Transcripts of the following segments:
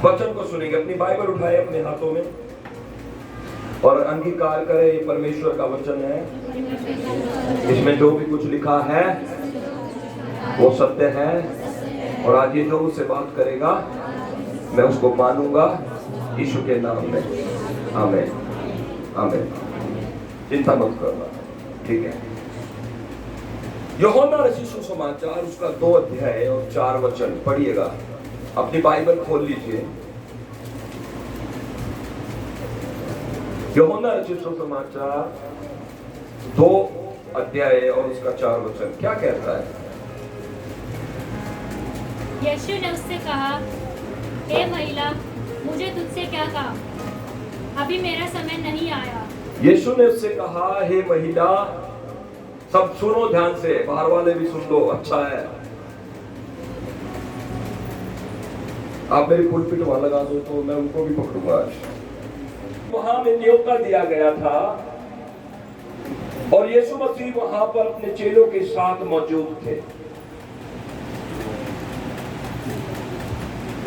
वचन को सुनेंगे। अपनी बाइबल उठाए अपने हाथों में और अंगीकार करें, ये परमेश्वर का वचन है। इसमें जो भी कुछ लिखा है वो सत्य है, और आज ये जो मुझसे बात करेगा मैं उसको मानूंगा यीशु के नाम में। आमीन आमीन। चिंता मत करना, ठीक है। यूहन्ना रचित सुसमाचार उसका 2 अध्याय और 4 वचन पढ़िएगा। अपनी बाइबल खोल लीजिए। यूहन्ना रचित सुसमाचार 2 अध्याय और उसका 4 वचन क्या कहता है? यीशु ने उससे कहा, हे महिला, मुझे तुझसे क्या काम? अभी मेरा समय नहीं आया। यीशु ने उससे कहा, हे महिला, सब सुनो ध्यान से, बाहर वाले भी सुन लो, अच्छा है। आप मेरी पुलपिट वहां लगा दो तो मैं उनको भी पकड़ूंगा आज। वहां में न्योता दिया गया था और यीशु मसीह वहां पर अपने चेलों के साथ मौजूद थे।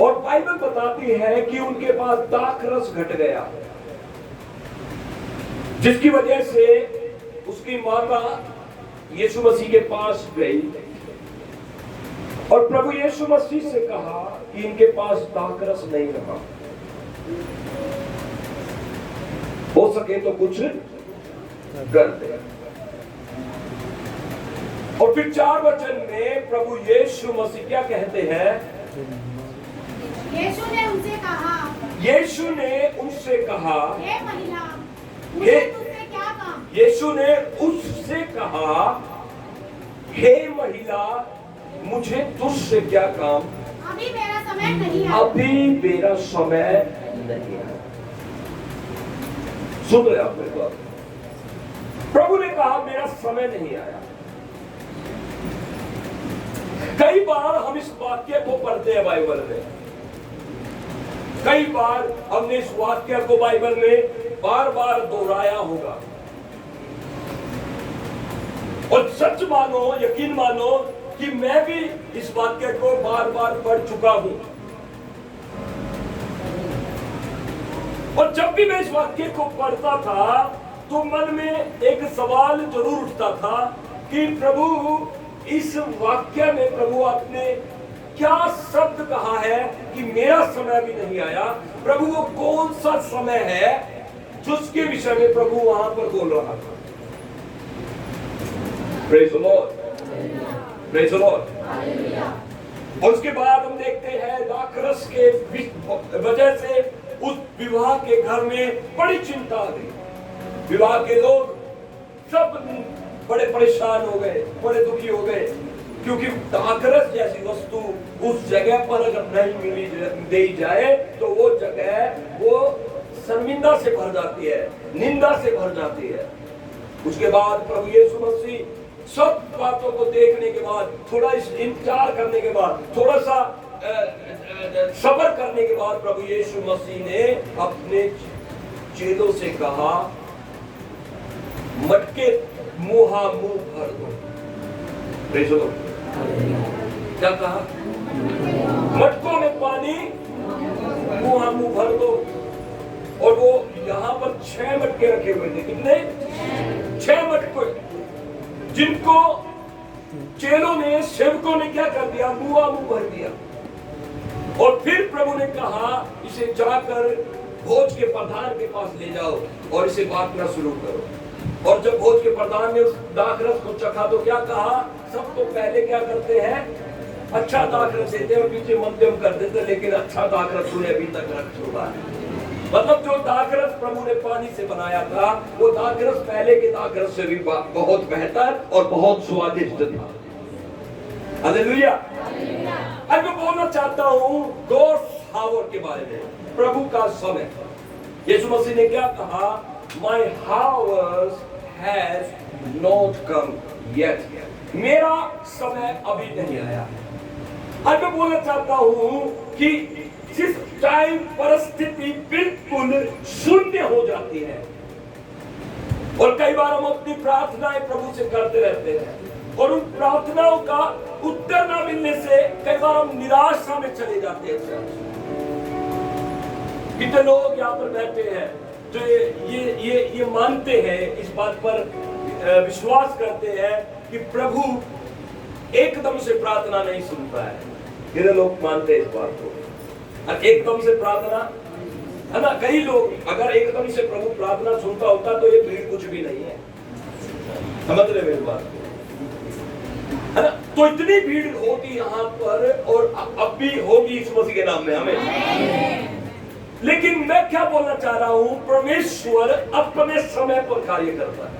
और बाइबल बताती है कि उनके पास दाखरस घट गया, जिसकी वजह से उसकी माता यीशु मसीह के पास गई और प्रभु यीशु मसीह से कहा कि इनके पास दाखरस नहीं रहा, हो सके तो कुछ कर दे। और फिर 4 वचन में प्रभु यीशु मसीह क्या कहते हैं? यीशु ने उनसे कहा, यीशु ने उनसे कहा, हे महिला, मुझे तुझसे क्या काम? यीशु ने उससे कहा, हे महिला, मुझे तुझसे क्या काम? अभी मेरा समय नहीं आया। अभी मेरा समय नहीं आया। सुन रहे आप मेरी बात? प्रभु ने कहा मेरा समय नहीं आया। कई बार हम इस वाक्य को पढ़ते हैं बाइबल में, कई बार हमने इस वाक्य को बाइबल में बार बार दोहराया होगा, और सच मानो, यकीन मानो कि मैं भी इस वाक्य को बार बार पढ़ चुका हूं। और जब भी मैं इस वाक्य को पढ़ता था तो मन में एक सवाल जरूर उठता था कि प्रभु, इस वाक्य में प्रभु आपने क्या शब्द कहा है कि मेरा समय भी नहीं आया? प्रभु वो कौन सा समय है जिसके विषय में प्रभु वहां पर बोल रहा था? Praise the Lord, praise the Lord. और उसके बाद हम देखते हैं दाखरस के वजह से उस विवाह के घर में बड़ी चिंता आ गई। विवाह के लोग सब बड़े परेशान हो गए, बड़े दुखी हो गए, क्योंकि दाखरस जैसी वस्तु उस जगह पर अगर नहीं दी जाए तो वो जगह वो शर्मिंदा से भर जाती है, निंदा से भर जाती है। उसके बाद प्रभु यीशु मसीह सब बातों को देखने के बाद, थोड़ा इंतजार करने के बाद, थोड़ा सा सब्र करने के बाद प्रभु यीशु मसीह ने अपने चेलों से कहा, मटके मुंह भर दो। Praise the Lord. क्या कहा? मटकों में पानी मुंह भर दो। और वो यहाँ पर 6 मटके रखे हुए थे। कितने? 6 मटके, जिनको चेलों ने, सेवकों ने क्या कर दिया? मुंह भर दिया। और फिर प्रभु ने कहा, इसे जाकर भोज के प्रधान के पास ले जाओ और इसे बांटना शुरू करो। और जब भोज के प्रधान ने उस दाखरस को चखा तो क्या कहा? सब तो पहले क्या करते हैं? अच्छा दाखरस देते और पीछे मध्यम कर देते, लेकिन अच्छा दाखरस उन्हें अभी तक रख चुका है। मतलब जो दाखरस प्रभु ने पानी से बनाया था, वो दाखरस पहले के दाखरस से भी बहुत बेहतर और बहुत स्वादिष्ट था। हालेलुया। अब मैं बोलना चाहता हूं 2 हावर के बारे में, प्रभु का समय। यीशु मसीह ने क्या कहा? My hours has not come yet. मेरा समय अभी नहीं आया। अब मैं बोलना चाहता हूं कि जिस टाइम परिस्थिति बिल्कुल शून्य हो जाती है, और कई बार हम अपनी प्रार्थनाएं प्रभु से करते रहते हैं, और उन प्रार्थनाओं का उत्तर न मिलने से कई बार हम निराशा में चले जाते हैं। कितने लोग यहाँ पर बैठे हैं जो ये मानते हैं, इस बात पर विश्वास करते हैं कि प्रभु एकदम से प्रार्थना नहीं सुनता है। कितने लोग मानते हैं इस बात को? और एकदम से प्रार्थना, है ना, कई लोग अगर एकदम से प्रभु प्रार्थना सुनता होता तो ये भीड़ कुछ भी नहीं है। समझ रहे मेरी बात को, है ना? तो इतनी भीड़ होती यहाँ पर और अब भी होगी इस मसीह के नाम में हमें। लेकिन मैं क्या बोलना चाह रहा हूं, परमेश्वर अपने समय पर कार्य करता है।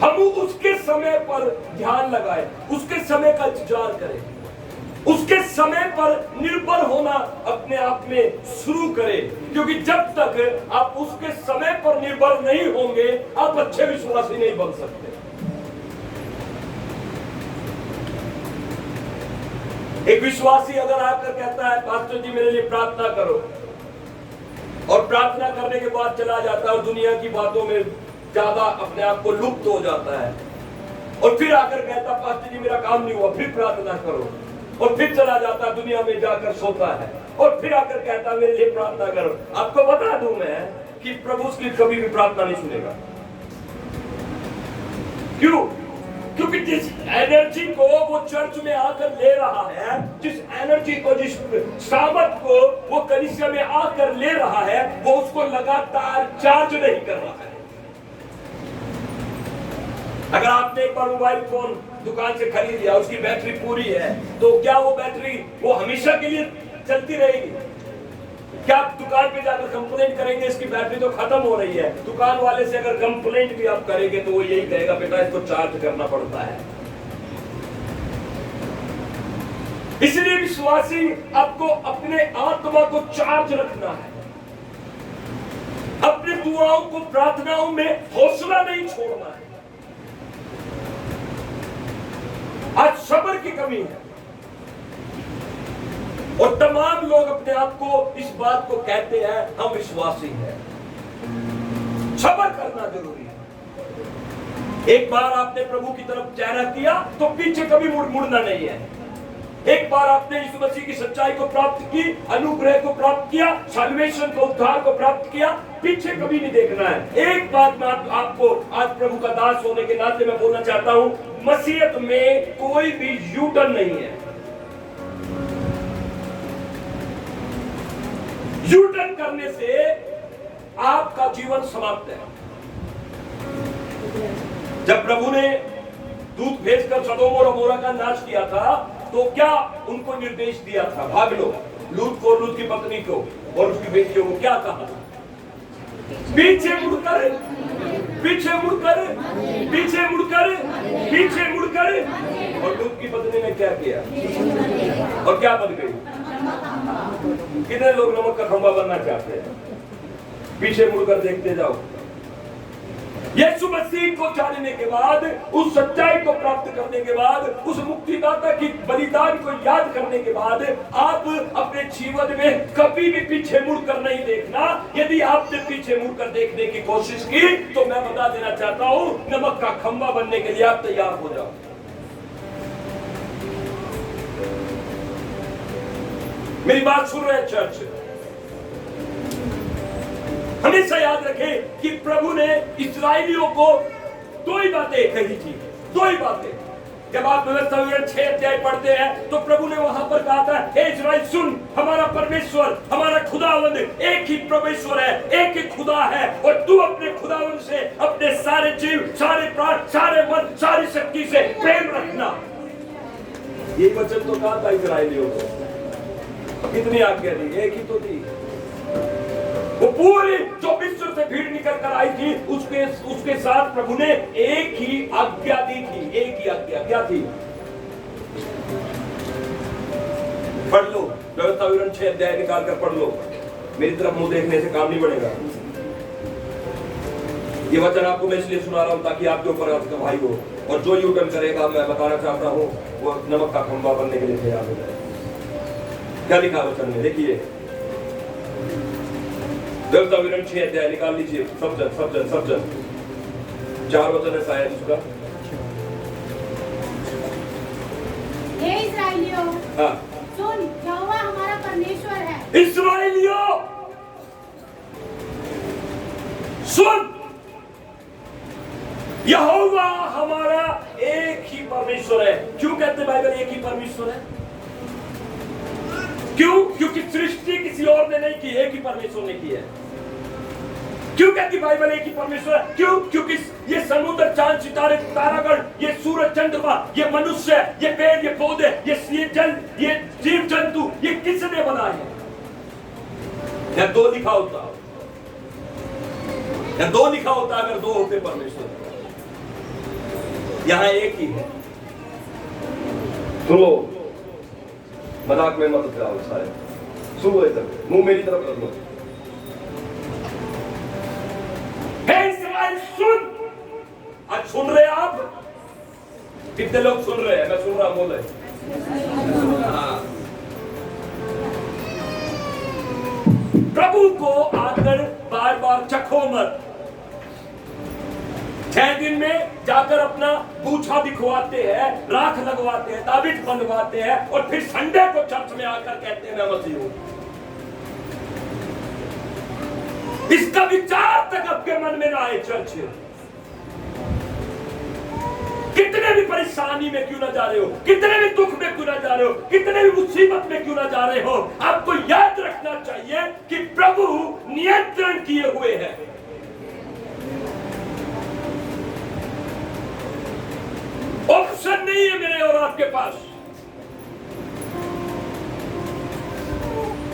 हम उसके समय पर ध्यान लगाए, उसके समय का इंतजार करें, उसके समय पर निर्भर होना अपने आप में शुरू करें, क्योंकि जब तक आप उसके समय पर निर्भर नहीं होंगे आप अच्छे विश्वासी नहीं बन सकते। एक विश्वासी अगर आकर कहता है पास्टर जी मेरे लिए प्रार्थना करो, और प्रार्थना करने के बाद चला जाता है और दुनिया की बातों में ज्यादा अपने आप को लुप्त हो जाता है, और फिर आकर कहता पास्टर जी मेरा काम नहीं हुआ, फिर प्रार्थना करो, और फिर चला जाता दुनिया में जाकर सोता है, और फिर आकर कहता मेरे लिए प्रार्थना करो। आपको बता दूं मैं कि प्रभु उसकी कभी भी प्रार्थना नहीं सुनेगा। क्यों? क्योंकि जिस एनर्जी को वो चर्च में आकर ले रहा है, जिस एनर्जी को, जिस सामर्थ को वो कलीसिया में आकर ले रहा है, वो उसको लगातार चार्ज नहीं कर रहा है। अगर आपने एक बार मोबाइल फोन दुकान से खरीद लिया, उसकी बैटरी पूरी है, तो क्या वो बैटरी वो हमेशा के लिए चलती रहेगी? क्या आप दुकान पे जाकर कंप्लेंट करेंगे इसकी बैटरी तो खत्म हो रही है? दुकान वाले से अगर कंप्लेंट भी आप करेंगे तो वो यही कहेगा बेटा इसको चार्ज करना पड़ता है। इसलिए विश्वासी आपको अपने आत्मा को चार्ज रखना है, अपनी दुआओं को, प्रार्थनाओं में हौसला नहीं छोड़ना है। आज सब्र की कमी है और तमाम लोग अपने आप को इस बात को कहते हैं हम विश्वासी हैं। सब्र करना जरूरी है। एक बार आपने प्रभु की तरफ चेहरा किया तो पीछे कभी मुड़ना नहीं है। एक बार आपने यीशु मसीह की सच्चाई को प्राप्त की, अनुग्रह को प्राप्त किया, सल्वेशन को, उद्धार को प्राप्त किया, पीछे कभी नहीं देखना है। एक बात मैं आपको आज प्रभु का दास होने के नाते मैं बोलना चाहता हूं, मसीहत में कोई भी यूटर्न नहीं है। यूटर्न करने से आपका जीवन समाप्त है। जब प्रभु ने दूत भेजकर सदोम और अमोरा का नाश किया था तो क्या उनको निर्देश दिया था? भाग लो। लूत को, लूत की पत्नी को और उसकी बेटियों को क्या कहा? पीछे मुड़कर, पीछे मुड़कर, पीछे मुड़कर, पीछे मुड़कर। और लूत की पत्नी ने क्या किया और क्या बन गई? कितने लोग नमक का खंभा बनना चाहते हैं? पीछे मुड़कर देखते जाओ। यीशु मसीह को जानने के बाद, उस सच्चाई को प्राप्त करने के बाद, उस मुक्तिदाता की बलिदान को याद करने के बाद आप अपने जीवन में कभी भी पीछे मुड़कर नहीं देखना। यदि आपने पीछे मुड़कर देखने की कोशिश की तो मैं बता देना चाहता हूं, नमक का खंभा बनने के लिए आप तैयार हो जाओ। मेरी बात सुन रहे हैं चर्च? हमेशा याद रखें कि प्रभु ने इस्राएलियों को दो ही बातें कही थी, दो ही बातें। जब आप व्यवस्था 6 अध्याय पढ़ते हैं तो प्रभु ने वहां पर कहा था, हे इस्राएल सुन, हमारा परमेश्वर, हमारा खुदावंद एक ही परमेश्वर है, एक ही खुदा है, और तू अपने खुदावंद से अपने सारे जीव, सारे प्राण, सारे मन, सारी शक्ति से प्रेम रखना। ये वचन तो कहा था इस्राएलियों को। कितनी आज्ञा दी? एक ही तो थी। वो पूरी जो मिस्र से भीड़ निकल कर आई थी उसके साथ प्रभु ने एक ही आज्ञा दी थी। एक ही आज्ञा क्या थी? पढ़ लो, व्यवस्था विवरण 6 अध्याय निकाल कर पढ़ लो। मेरी तरफ मुंह देखने से काम नहीं बढ़ेगा। ये वचन आपको मैं इसलिए सुना रहा हूं ताकि आपके ऊपर आज का भाई हो, और जो यूटर्न करेगा मैं बताना चाहता हूं वो नमक का खंभा बनने के लिए तैयार हो जाए। क्या लिखा वचन में? देखिए व्यवस्था विवरण 6 अध्याय निकाल लीजिए। सब जन 4 वचन है शायद उसका। हे इस्राएलियों, हाँ, सुन, यहोवा हमारा परमेश्वर है, इस्राएलियों सुन, यहोवा हमारा एक ही परमेश्वर है। क्यों कहते बाइबल एक ही परमेश्वर है? क्यों? क्योंकि सृष्टि किसी और ने नहीं की, एक ही परमेश्वर ने की है। क्यों कहती बाइबल एक ही परमेश्वर है? क्यों? क्योंकि ये समुद्र, चांद, सितारे, तारागण, ये सूरज, चंद्रमा, ये मनुष्य, ये पेड़, ये पौधे, ये जल, ये जीव जंतु, ये किसने बनाए हैं? या दो लिखा होता, या दो लिखा होता अगर दो होते परमेश्वर, यहां एक ही है। सुनो, मजाक में मत जाओ सारे, सुनो इधर, मुंह मेरी तरफ कर लो। सुन, आज सुन रहे आप? कितने लोग सुन रहे हैं? मैं सुन रहा, बोल रहे। हाँ। प्रभु को आकर बार बार चखो मत। 6 दिन में जाकर अपना पूछा दिखवाते हैं, राख लगवाते हैं, ताबीज बनवाते हैं और फिर संडे को चर्च में आकर कहते हैं मैं मसीह हूं। इसका विचार तक आपके मन में ना आए। चर्च कितने भी परेशानी में क्यों ना जा रहे हो, कितने भी दुख में क्यों ना जा रहे हो, कितने भी मुसीबत में क्यों ना जा रहे हो, आपको याद रखना चाहिए कि प्रभु नियंत्रण किए हुए हैं। ऑप्शन नहीं है मेरे और आपके पास।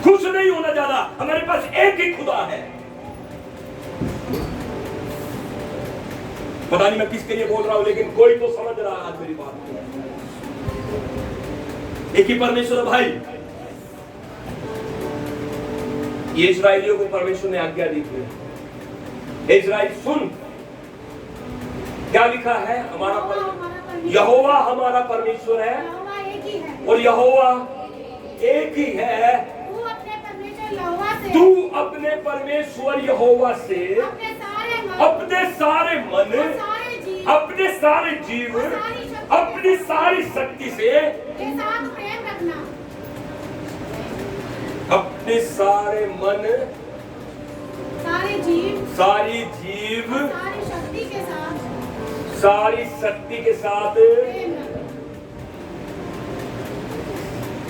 खुश नहीं होना ज्यादा, हमारे पास एक ही खुदा है। पता नहीं मैं किसके लिए बोल रहा हूं, लेकिन कोई तो समझ रहा है आज मेरी बात। एक ही परमेश्वर है भाई। ये इस्राएलियों को परमेश्वर ने आज्ञा दी थी। इस्राएल सुन, क्या लिखा है? यहोवा हमारा परमेश्वर है और यहोवा एक ही है। तू अपने परमेश्वर यहोवा से अपने सारे मन, अपने सारे जीव, अपनी सारी शक्ति से अपने सारे मन, सारी जीव, सारी शक्ति के साथ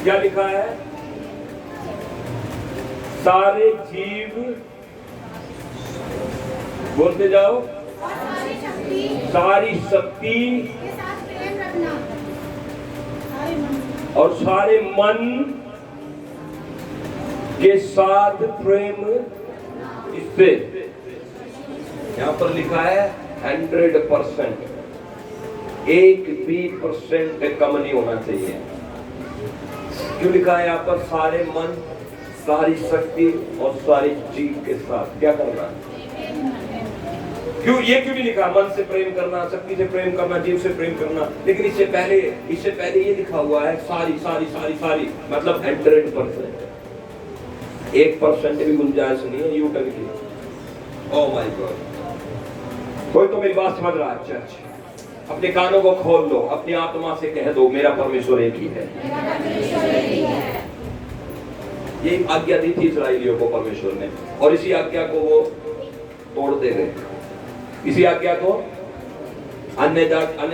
क्या लिखा है? सारे जीव, बोलते जाओ, सारी शक्ति और सारे मन के साथ प्रेम। इससे यहां पर लिखा है 100%, 1 भी % कम नहीं होना चाहिए। क्यों लिखा है यहां पर? सारे मन, सारी शक्ति और सारी जीव के साथ क्या करना है? क्यों ये क्यों नहीं लिखा? मन से प्रेम करना, शक्ति से प्रेम करना, जीव से प्रेम करना। लेकिन इससे पहले ये लिखा हुआ है सारी सारी सारी सारी, मतलब 100%। 1% भी गुंजाइश नहीं है यू टर्न की। ओह माय गॉड, कोई तो मेरी बात समझ रहा है? चर्च अपने कानों को खोल लो, अपनी आत्मा से कह दो मेरा परमेश्वर एक ही है। ये आज्ञा दी थी इस्राएलियों को परमेश्वर ने, और इसी आज्ञा को वो तोड़ते गए। इसी आज्ञा को अन्य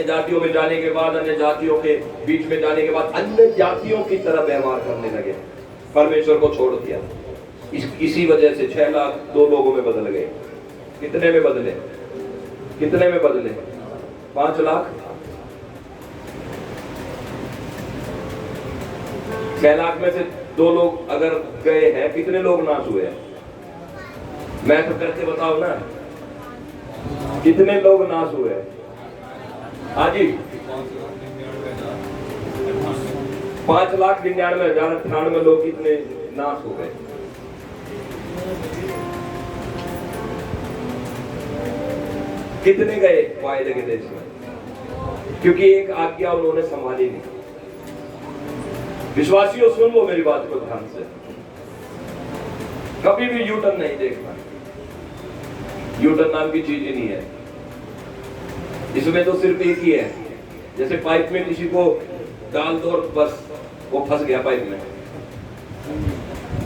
जातियों में जाने के बाद, अन्य जातियों के बीच में जाने के बाद अन्य जातियों की तरह व्यवहार करने लगे, परमेश्वर को छोड़ दिया। इसी वजह से 6 लाख 2 लोगों में बदल गए। कितने में बदले? कितने में बदले? 5 लाख 6 लाख में से 2 लोग अगर गए हैं, कितने लोग नाश हुए हैं? मैं तो करके बताओ ना, कितने लोग नाश हुए हैं? हाँ जी, 5,99,098 लोग कितने नाश हो गए? कितने गए वायदे के देश में? क्योंकि एक आज्ञा उन्होंने संभाली नहीं। विश्वासियों सुन लो मेरी बात को ध्यान से, कभी भी यूटर्न नहीं देखना। यूटर्न नाम की चीज ही नहीं है। इसमें तो सिर्फ एक ही है, जैसे पाइप में किसी को डाल दो और बस वो फंस गया पाइप में।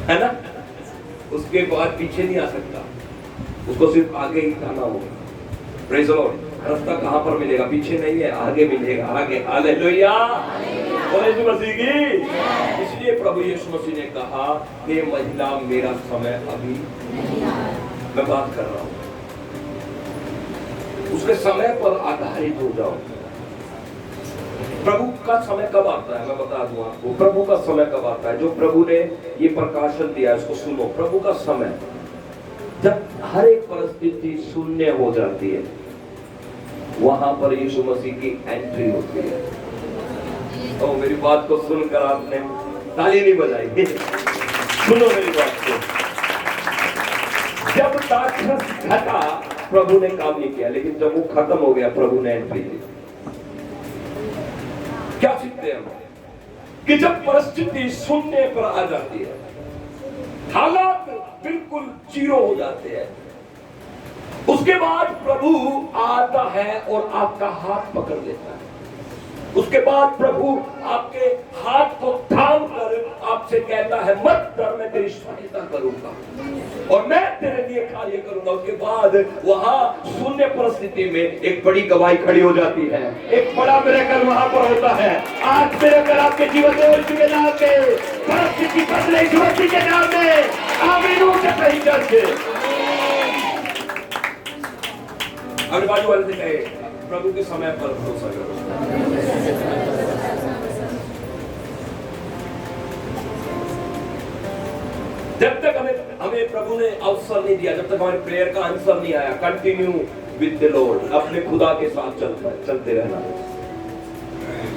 है ना? उसके बाद पीछे नहीं आ सकता, उसको सिर्फ आगे ही जाना होगा। Praise the Lord. रास्ता कहां पर मिलेगा? पीछे नहीं है, आगे मिलेगा, आगे। हालेलुया, बोले यीशु मसीह की। इसलिए प्रभु यीशु मसीह ने कहा, हे महिला, मेरा समय अभी मैं बात कर रहा हूं, उसके समय पर आधारित हो जाओ। प्रभु का समय कब आता है मैं बता दूं आपको। प्रभु का समय कब आता है? जो प्रभु ने ये प्रकाशन दिया है, उसको सुनो। प्रभु का समय जब हर एक परिस्थिति शून्य हो जाती है, वहां पर यीशु मसीह की एंट्री होती है। तो मेरी बात को सुनकर आपने ताली नहीं बजाई। सुनो मेरी बात को। जब राक्षस घटा, प्रभु ने काम नहीं किया, लेकिन जब वो खत्म हो गया, प्रभु ने एंट्री दी। क्या सीखते हैं हम? कि जब परिस्थिति शून्य पर आ जाती है, हालात बिल्कुल जीरो हो जाते हैं, उसके बाद प्रभु आता है और आपका हाथ पकड़ लेता है। उसके बाद प्रभु आपके हाथ को थाम कर आपसे कहता है, मत डर, मैं तेरी सहायता करूंगा और मैं तेरे लिए कार्य करूंगा। उसके बाद वहां शून्य परिस्थिति में एक बड़ी गवाही खड़ी हो जाती है, एक बड़ा मिरेकल वहां पर होता है। आज मिरेकल आपके जीवन में यीशु के नाम में, परिस्थिति बदले यीशु मसीह के नाम में। आमीन से सही करके अपने बाजू वाले से कहे, प्रभु के समय पर भरोसा करो। जब तक हमें प्रभु ने अवसर नहीं दिया, जब तक हमारे प्रेयर का आंसर नहीं आया, कंटिन्यू विद द लॉर्ड, अपने खुदा के साथ चलते रहना,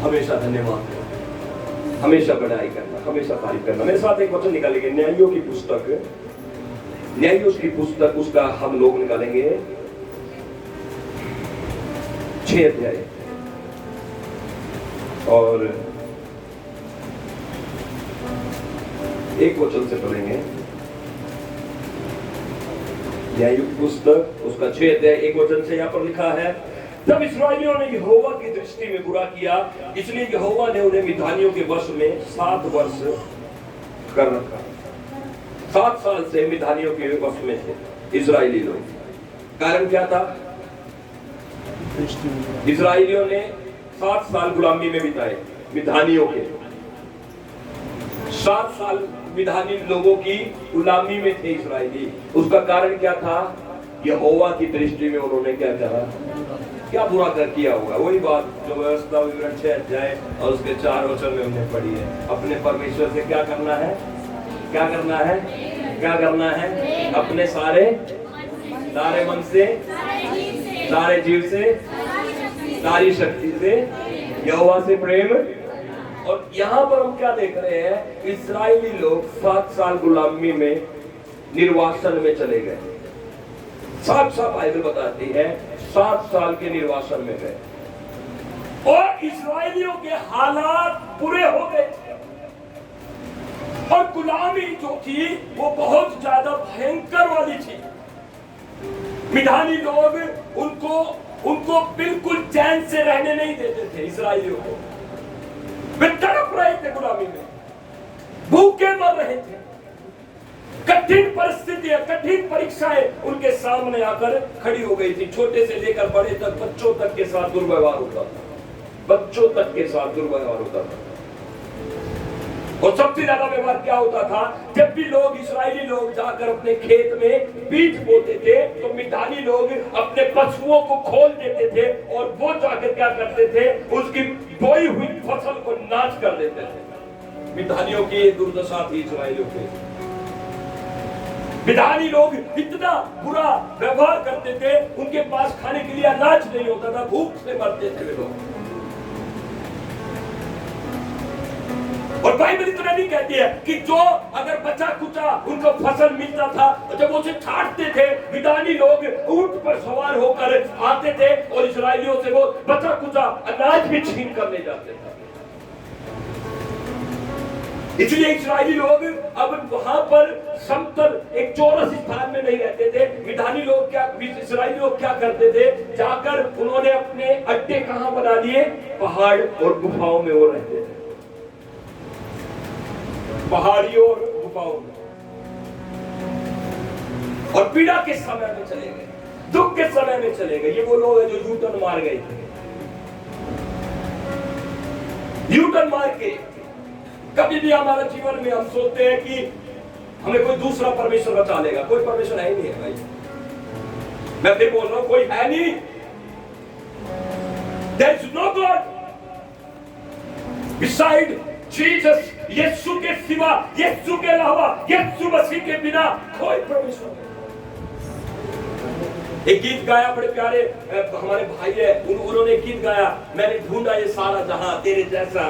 हमेशा धन्यवाद करना, हमेशा बड़ाई करना, हमेशा तारीफ करना। मेरे साथ एक वचन निकालेंगे, न्यायों की पुस्तक, न्यायों की पुस्तक, उसका हम लोग निकालेंगे 6 अध्याय और 1 वचन से पढ़ेंगे। न्यायों की पुस्तक, उसका 6 अध्याय 1 वचन से यहाँ पर लिखा है, तब इस्राएलियों ने यहोवा की दृष्टि में बुरा किया, इसलिए यहोवा ने उन्हें मिद्यानियों के वश में 7 वर्ष कर रखा। 7 साल से मिद्यानियों के वश में थे इस्राएली लोग। कारण क्या था? इस्राएलियों ने 7 साल गुलामी में बिताए, मिद्यानियों के 7 साल मिद्यानी लोगों की गुलामी में थे इस्राएली। उसका कारण क्या था? यहोवा की दृष्टि में उन्होंने क्या कहा, क्या बुरा कर किया होगा। वही बात जो व्यवस्था विवरण 6 अध्याय और उसके 4 वचन में हमने पढ़ी है। अपने परमेश्वर से क्या करना है? क्या करना है? क्या करना है? अपने सारे मन से, सारे जीव से, सारी शक्ति से, यहोवा से प्रेम। और यहाँ पर हम क्या देख रहे हैं? इस्राएली लोग 7 साल गुलामी में निर्वासन में चले गए। साफ बाइबल बताती है 7 साल के निर्वासन में गए और इस्राएलियों के हालात बुरे हो गए थे और गुलामी जो थी वो बहुत ज्यादा भयंकर वाली थी। मिद्यानी लोग उनको बिल्कुल चैन से रहने नहीं देते थे इस्राएलियों को। वे तड़प रहे थे गुलामी में, भूखे मर रहे थे। कठिन परिस्थितियां, कठिन परीक्षाएं उनके सामने आकर खड़ी हो गई थी। छोटे से लेकर बड़े तक, बच्चों तक के साथ दुर्व्यवहार होता था, बच्चों तक के साथ दुर्व्यवहार होता था। और सबसे ज्यादा व्यवहार क्या होता था? जब भी लोग, इस्राएली लोग जाकर अपने खेत में बीज बोते थे तो मिद्यानी लोग अपने पशुओं को खोल देते थे और वो जाकर क्या करते थे? उसकी बोई हुई फसल को नाश कर देते थे। मिद्यानियों की दुर्दशा थी इस्राएलियों की। मिद्यानी लोग इतना बुरा व्यवहार करते थे, उनके पास खाने के लिए अनाज नहीं होता था, भूख से मरते थे वे लोग। और बाइबल इतना नहीं कहती है कि जो अगर बचा कुचा उनको फसल मिलता था, जब उसे छाटते थे, मिद्यानी लोग ऊंट पर सवार होकर आते थे और इस्राएलियों से वो बचा कुचा अनाज भी छीन कर ले जाते थे। इसलिए इस्राएली लोग अब वहां पर समतल एक चौरस स्थान में नहीं रहते थे। मिद्यानी लोग क्या, इस्राएली लोग क्या करते थे? जाकर उन्होंने अपने अड्डे कहां बना लिए? पहाड़ और गुफाओं में वो रहते थे, पहाड़ियों और गुफाओं में। और पीड़ा के समय में चले गए, दुख के समय में चले गए। ये वो लोग हैं जो यूटर्न मार गए थे। यूटर्न मार के कभी भी हमारे जीवन में हम सोचते हैं कि हमें कोई दूसरा परमेश्वर बचा लेगा। कोई परमेश्वर है ही नहीं है भाई। मैं फिर बोल रहा हूं, कोई है नहीं। There is no God beside Jesus। यीशु के सिवा, यीशु के अलावा, यीशु मसीह के बिना कोई परमेश्वर नहीं। एक गीत गाया, बड़े प्यारे हमारे भाई है, उन्होंने गीत गाया, मैंने ढूंढा ये सारा जहां तेरे जैसा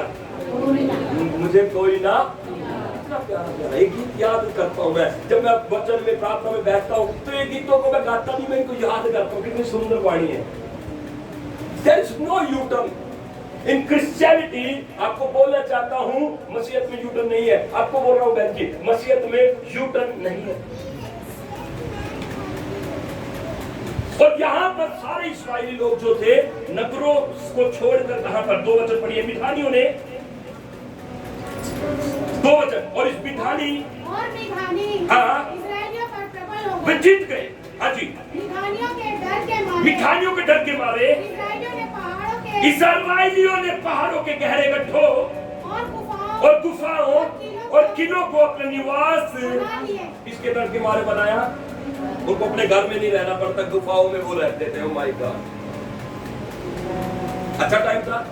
मुझे कोई ना। इतना प्यारा एक गीत याद करता हूँ मैं, जब मैं वचन में प्रार्थना में बैठता हूँ तो ये गीतों को मैं गाता नहीं, मैं इनको याद करता हूँ। कितनी सुंदर वाणी है। There is no U-turn in Christianity। आपको बोलना चाहता हूँ, मसीहत में U-turn नहीं है। आपको बोल रहा हूँ बहन जी, मसीहत में U-turn नहीं है। और यहाँ पर सारे इस्राएली लोग जो थे, नगरों को छोड़कर कहां पर, 2 वचन पढ़िए, मिधानियों ने 2 वचन, और इस मिधानी हाँ इस्राएलियों पर प्रबल हो वे जीत गए। हाँ जी, मिधानियों के डर के मारे, मिधानियों के डर के मारे इस्राएलियों ने पहाड़ों के गहरे गड्ढों और गुफाओं और किलों को अपने निवास इसके डर के मारे बनाया। उनको अपने घर में नहीं रहना पड़ता, गुफाओं में वो रहते थे। ओ माय गॉड, अच्छा टाइम था,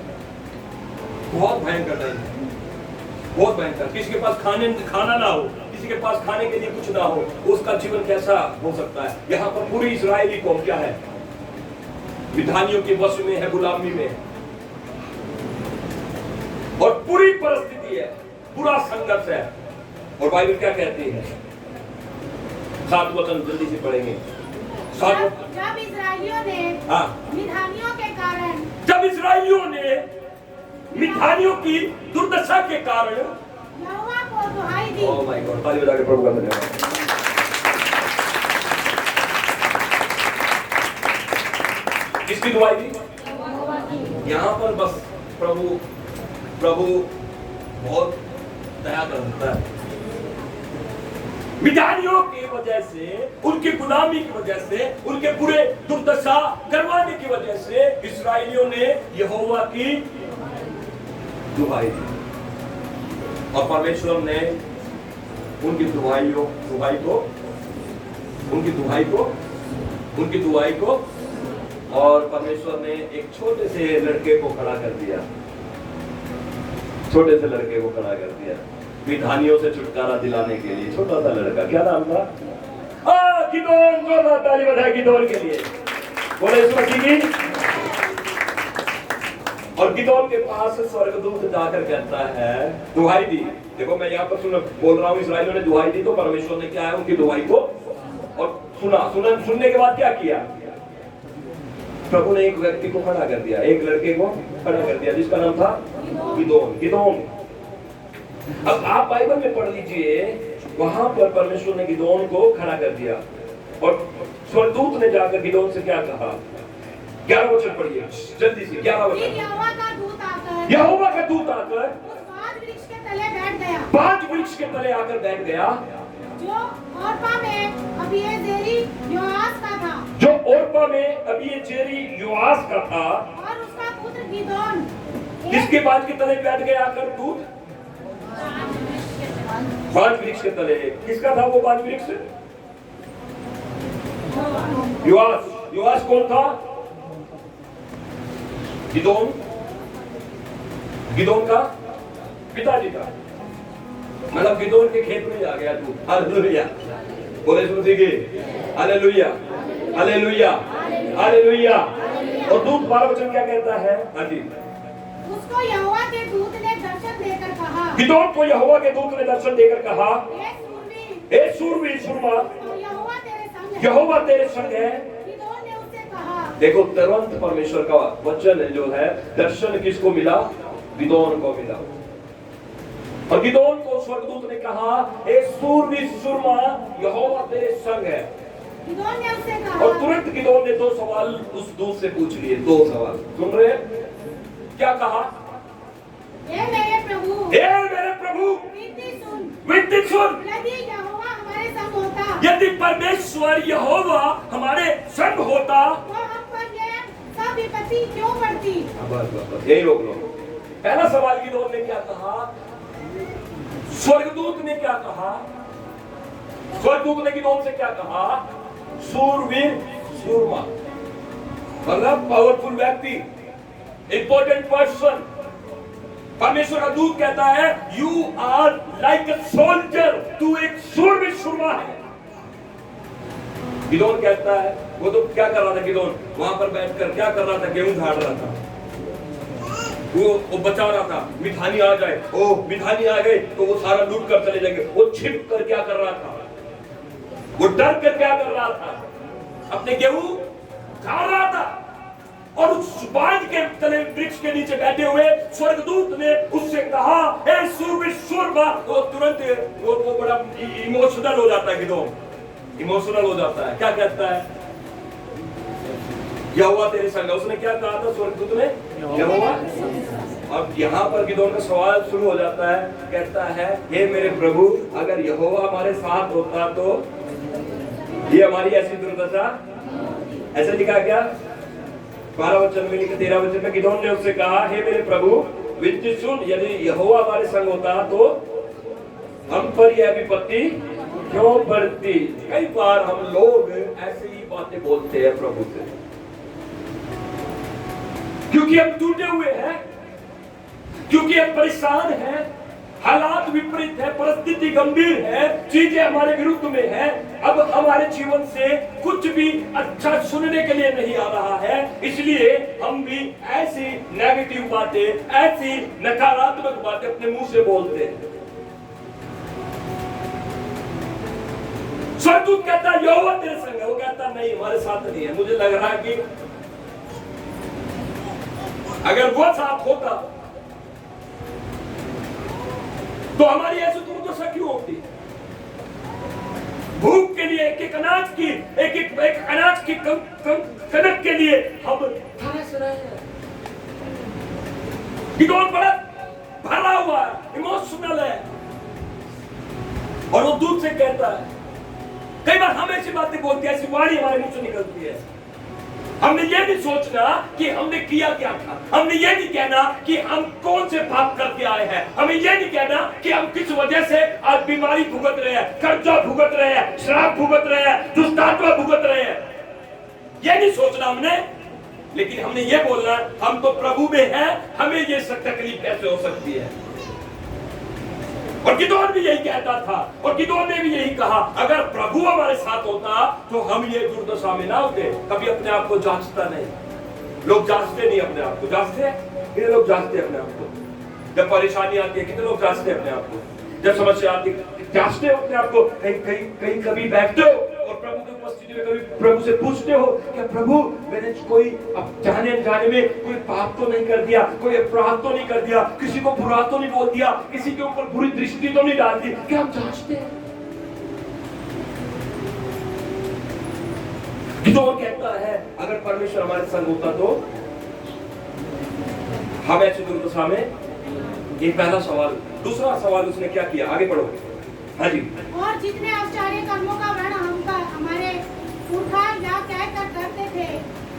बहुत भयंकर टाइम था, बहुत भयंकर। किसी के पास खाना ना हो, किसी के पास खाने के लिए कुछ ना हो, उसका जीवन कैसा हो सकता है। यहाँ पर पूरी इस्राएली कौम क्या है, मिधानियों के वश में है, गुलामी में है, और पूरी परिस्थिति है, पूरा संघर्ष है। और बाइबल क्या कहती है, 7 वचन जल्दी से पढ़ेंगे। जब इस्राएलियों ने मिधानियों के कारण, जब इस्राएलियों ने मिधानियों की दुर्दशा के कारण यहोवा को दुहाई दी। ओह माय गॉड, ताली बजा के प्रभु का धन्यवाद। किसकी दुहाई दी? यहाँ पर बस प्रभु बहुत दया करता है। मिधानियों की वजह से, उनकी गुलामी की वजह से, उनके पूरे दुर्दशा करवाने की वजह से इस्राएलियों ने यहोवा की दुहाई दी, और परमेश्वर ने उनकी दुहाई को और परमेश्वर ने एक छोटे से लड़के को खड़ा कर दिया, मिधानियों से छुटकारा दिलाने के लिए। छोटा सा लड़का, क्या नाम था? गिदोन। जोरदार ताली बजाएं गिदोन के लिए, बोले यीशु मसीह की। और गिदोन के पास स्वर्गदूत जाकर कहता है, दुहाई दी। देखो मैं यहाँ पर बोल रहा हूँ, इस्राएलियों ने दुहाई दी, तो परमेश्वर ने क्या है, उनकी दुहाई को और सुनने के बाद क्या किया, प्रभु ने एक व्यक्ति को खड़ा कर दिया, एक लड़के को खड़ा कर दिया, जिसका नाम था गिदोन। अब आप बाइबल में पढ़ लीजिए, वहां पर परमेश्वर ने गिदोन को खड़ा कर दिया, और स्वर्गदूत ने जाकर गिदोन से क्या कहा। 11 वचन पढ़िए जल्दी से। 11 वचन। यहोवा का दूत आकर उस 5 वृक्ष के तले बैठ गया, 5 वृक्ष के तले आकर बैठ गया, जो ओर्पा में अबीएजेरी योआस का था, का था, और उसका पुत्र गिदोन। किसके 5 के तले बैठ गया आकर दूत? 5 वृक्ष के तले। किसका था वो 5 वृक्ष? योआस कौन था? गिदोन का पिताजी था। मतलब गिदोन के खेत में आ गया तू। हालेलुया, बोले सुनती की हालेलुया, हालेलुया, हालेलुया। और दूत 12 वचन क्या कहता है? हाँ जी, उसको यहोवा के दूत ने दर्शन देकर कहा, गिदोन को यहोवा के दूत ने दर्शन देकर कहा, हे सूरवीर सूरमा, यहोवा तेरे संग है। गिदोन ने उससे कहा, देखो तुरंत परमेश्वर का वचन जो है, दर्शन किसको मिला? गिदोन को मिला। और गिदोन को स्वर्गदूत ने कहा, हे सूरवीर सूरमा, यहोवा तेरे संग है। गिदोन ने उससे कहा, और तुरंत गिदोन ने 2 सवाल उस दूत से पूछ लिए। 2 सवाल सुन रहे हैं? क्या कहा? हे मेरे प्रभु, हे मेरे प्रभु, विनती सुन, विनती सुन। यदि यहोवा हमारे संग होता, यदि परमेश्वर यहोवा हमारे संग होता तो हम पर यह सब विपत्ति क्यों पड़ती? बस यही रोक लो। पहला सवाल गिदोन ने क्या कहा? स्वर्गदूत ने क्या कहा? स्वर्गदूत ने गिदोन से क्या कहा? सूरवीर, सूरमा, मतलब पावरफुल व्यक्ति, इंपॉर्टेंट पर्सन। परमेश्वर का दूत कहता है you are like a soldier, तू एक सूरवीर सूरमा है। गिदोन कहता है, वो तो क्या कर रहा था गिदोन? वहां पर बैठकर क्या कर रहा था? गेहूं झाड़ रहा था। वो बचा रहा था, मिठानी आ जाए, ओ मिठानी आ गई तो वो सारा लूट कर चले जाएंगे। वो छिप कर क्या कर रहा था? वो डर कर क्या कर रहा था? अपने गेहूं झाड़ रहा था। और उस बांझ के तले वृक्ष के नीचे बैठे हुए स्वर्गदूत ने उससे कहा, हे सूरवीर सूरमा। वो तुरंत वो बड़ा इमोशनल हो जाता है गिदोन, इमोशनल हो जाता है। क्या कहता है? यहोवा तेरे संग। उसने क्या कहा था स्वर्गदूत ने? यहोवा। अब यहाँ पर गिदोन का सवाल शुरू हो जाता है। कहता है हे मेरे प्रभु, अगर यहोवा हमारे साथ होता तो ये हमारी ऐसी दुर्दशा। ऐसा लिखा क्या? 12 वचन में लिखा, 13 वचन में गिदोन ने उससे कहा, हे मेरे प्रभु विनती सुन, यदि यहोवा हमारे संग होता तो हम पर यह विपत्ति क्यों पड़ती? कई बार हम लोग ऐसी ही बातें बोलते हैं प्रभु से, क्योंकि हम टूटे हुए हैं, क्योंकि हम परेशान हैं, हालात विपरीत है, परिस्थिति गंभीर है, चीजें हमारे विरुद्ध में है। अब हमारे जीवन से कुछ भी अच्छा सुनने के लिए नहीं आ रहा है, इसलिए हम भी ऐसी नेगेटिव बातें, ऐसी नकारात्मक बातें अपने मुंह से बोलते हैं। स्वर्गदूत कहता है यहोवा तेरे संग है। वो कहता नहीं, हमारे साथ नहीं है। मुझे लग रहा है कि अगर वो साथ होता तो हमारी ऐसी दुर्दशा क्यों होती? भूख के लिए एक अनाज की एक अनाज की कनक के लिए हम तरस रहे हैं। गिदोन बड़ा भरा हुआ है, इमोशनल है, और वो दूध से कहता है। कई बार हम ऐसी बातें बोलते हैं, ऐसी वाणी हमारे मुंह से निकलती है। हमने ये नहीं सोचना कि हमने किया क्या था, हमने ये नहीं कहना कि हम कौन से पाप करके आए हैं, हमें ये नहीं कहना कि हम किस वजह से आज बीमारी भुगत रहे हैं, कर्जा भुगत रहे हैं, श्राप भुगत रहे हैं, दुष्टात्मा भुगत रहे हैं। ये नहीं सोचना हमने, लेकिन हमने ये बोलना हम तो प्रभु में हैं, हमें ये तकलीफ कैसे हो सकती है। और गिदोन भी यही कहता था, और गिदोन ने भी यही कहा, अगर प्रभु हमारे साथ होता तो हम ये दुर्दशा में ना होते। कभी अपने आप को जांचता नहीं, लोग जांचते नहीं अपने आप को। जांचते हैं कितने लोग? जांचते अपने आप को। जब परेशानी आती है कितने लोग जांचते अपने आप को? जब समस्या आती है जांचते हो अपने आप को। कहीं कभी बैठते हो और प्रभु की उपस्थिति में कभी प्रभु से पूछते हो क्या प्रभु मैंने कोई जाने अनजाने में कोई पाप तो नहीं कर दिया, कोई अपराध तो नहीं कर दिया, किसी को बुरा तो नहीं बोल दिया, किसी के ऊपर बुरी दृष्टि तो नहीं डाल दी? क्या हम जांचते हैं? गिदोन कहता है अगर परमेश्वर हमारे संग होता तो हम ऐसी दुर्दशा में। ये पहला सवाल। दूसरा सवाल उसने क्या किया? आगे बढ़ो। हाँ जी। और जितने आश्चर्य कर्मों का वर्णन हमारे पुरखा या कहकर करते थे,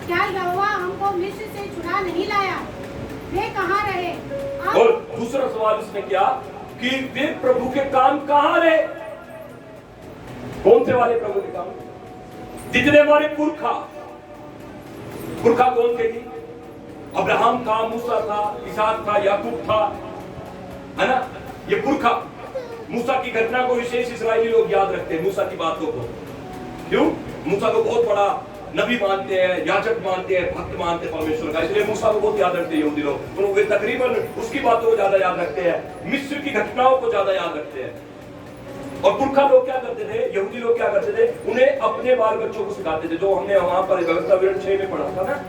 क्या यहोवा हमको मिस्र से छुड़ा नहीं लाया? वे कहाँ रहे? और दूसरा सवाल उसने किया कि वे प्रभु के काम कहाँ रहे? कौन से वाले प्रभु के काम? जितने हमारे पुरखा कौन थे जी? अब्राहम था, मूसा था, इसहाक था, याकूब था, है ना? ये पुरखा। मूसा की घटना को विशेष इस्राएली लोग याद रखते हैं, मूसा की बातों को। क्यों? मूसा को बहुत बड़ा नबी मानते हैं, याजक मानते हैं, भक्त मानते हैं परमेश्वर का, इसलिए मूसा को बहुत याद रखते हैं यहूदी लोग। तो वे तकरीबन उसकी बातों को ज्यादा याद रखते हैं, मिस्र की घटनाओं को ज्यादा याद रखते हैं। और पुरखा लोग क्या करते थे? यहूदी लोग क्या करते थे? उन्हें अपने बाल बच्चों को सिखाते थे, जो हमने वहां पर व्यवस्था विवरण 6 में पढ़ा था ना।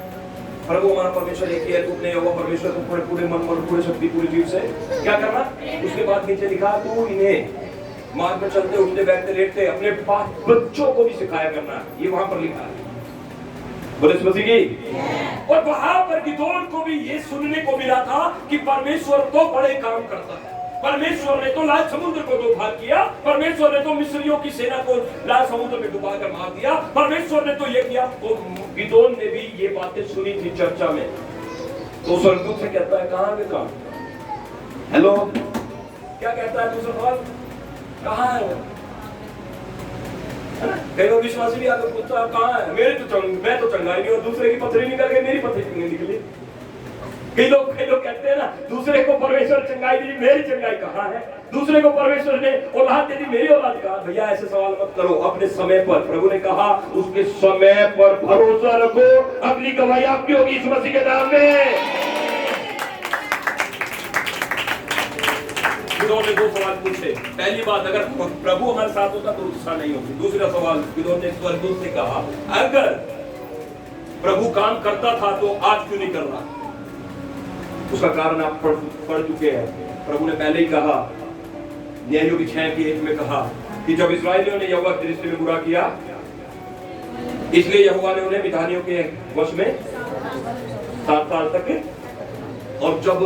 प्रभु हमारा परमेश्वर एक ही है, तुमने यहोवा परमेश्वर को पूरे मन और पूरे शक्ति पूरी जीव से क्या करना। उसके बाद नीचे लिखा तू इन्हें मार्ग में चलते उठते बैठते लेटते अपने बच्चों को भी सिखाया करना। ये वहां पर लिखा है। बोले मसीह की। और वहां पर गिदोन को भी ये सुनने को मिला था कि परमेश्वर तो बड़े काम करता है, परमेश्वर ने तो लाल समुद्र को दो भाग किया, परमेश्वर ने तो मिस्रियों की सेना को लाल समुद्र में डुबा कर मार दिया, परमेश्वर ने तो ये किया। तो गिदोन ने भी ये बातें सुनी थी चर्चा में, तो स्वर्गदूत से कहता है कहां पे काम? हेलो, क्या कहता है दूसरा सवाल? कहां है वो? कई बार विश्वासी भी आकर पूछता है कहां है? मैं तो चंगा ही नहीं, और दूसरे की पथरी निकल गई, मेरी पथरी क्यों नहीं निकली? कई लोग कहते हैं ना, दूसरे को परमेश्वर चंगाई दी, मेरी चंगाई कहां है? दूसरे को परमेश्वर ने औलाद दे दी, मेरी औलाद कहां? भैया ऐसे सवाल मत करो, अपने समय पर, प्रभु ने कहा उसके समय पर भरोसा रखो, अपनी गवाही आपकी होगी इस मसीह के नाम में। गिदोन ने 2 सवाल पूछे। पहली बात, अगर प्रभु हमारे साथ होता तो गुस्सा नहीं होती। दूसरा सवाल गिदोन ने स्वर्गदूत से कहा, अगर प्रभु काम करता था तो आज क्यों नहीं कर रहा? उसका कारण आप पढ़ चुके हैं। प्रभु ने पहले ही कहा, न्यायों की 6:1 में कहा कि जब इस्राएलियों ने यहोवा की दृष्टि में बुरा किया, इसलिए यहोवा ने उन्हें मिधानियों के वश में 7 साल तक, और जब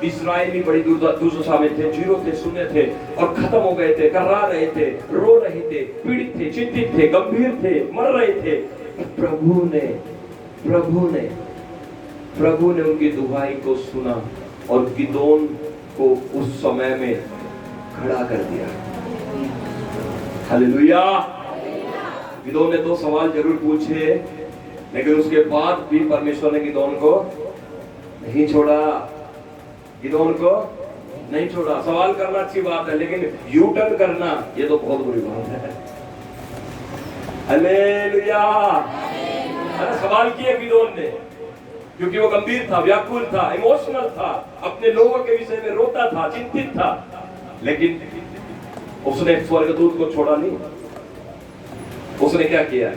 इस्राएली बड़ी दुर्दशा में थे, जीरो थे, शून्य थे और खत्म हो गए थे, कर्रा रहे थे, रो रहे थे, पीड़ित थे, चिंतित थे, गंभीर थे, मर रहे थे, प्रभु ने उनकी दुहाई को सुना और गिदोन को उस समय में खड़ा कर दिया। हालेलुया। गिदोन ने 2 सवाल जरूर पूछे, लेकिन उसके बाद भी परमेश्वर ने गिदोन को नहीं छोड़ा। गिदोन को नहीं छोड़ा। सवाल करना अच्छी बात है, लेकिन यू टर्न करना ये तो बहुत बुरी बात है। हालेलुया। सवाल किए गिदोन ने, क्योंकि वो गंभीर था, व्याकुल था, इमोशनल था, अपने लोगों के विषय में रोता था, चिंतित था, लेकिन उसने स्वर्गदूत को छोड़ा नहीं। उसने क्या किया?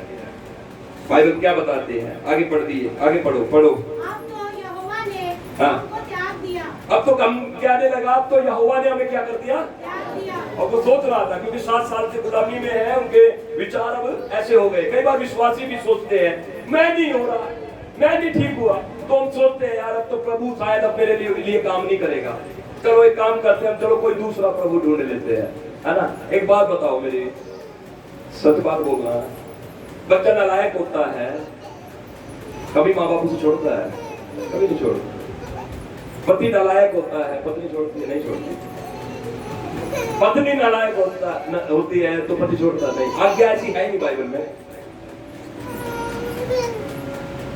बाइबल क्या बताते हैं? आगे पढ़ दिए, आगे पढ़ो। अब तो यहोवा ने हमको त्याग दिया। अब तो हम कहने लगा, अब तो यहोवा ने हमें क्या कर दिया? त्याग दिया। और वो सोच रहा था, क्योंकि 7 साल से गुलामी में है, उनके विचार अब ऐसे हो गए। कई बार विश्वासी भी सोचते हैं, मैं नहीं हो रहा, मैं नहीं ठीक हुआ, तो हम सोचते हैं यार अब तो प्रभु शायद अब मेरे लिए काम नहीं करेगा, चलो एक काम करते हैं, चलो कोई दूसरा प्रभु ढूंढ लेते हैं, है ना। एक बात बताओ, मेरी सच बात बोलना, बच्चा नालायक होता है, कभी माँ बाप उसे छोड़ता है? कभी नहीं छोड़ता। पति नालायक होता है, पत्नी छोड़ती है? नहीं छोड़ती। पत्नी नालायक होती है तो पति छोड़ता नहीं। आज्ञा ऐसी है नहीं बाइबल में।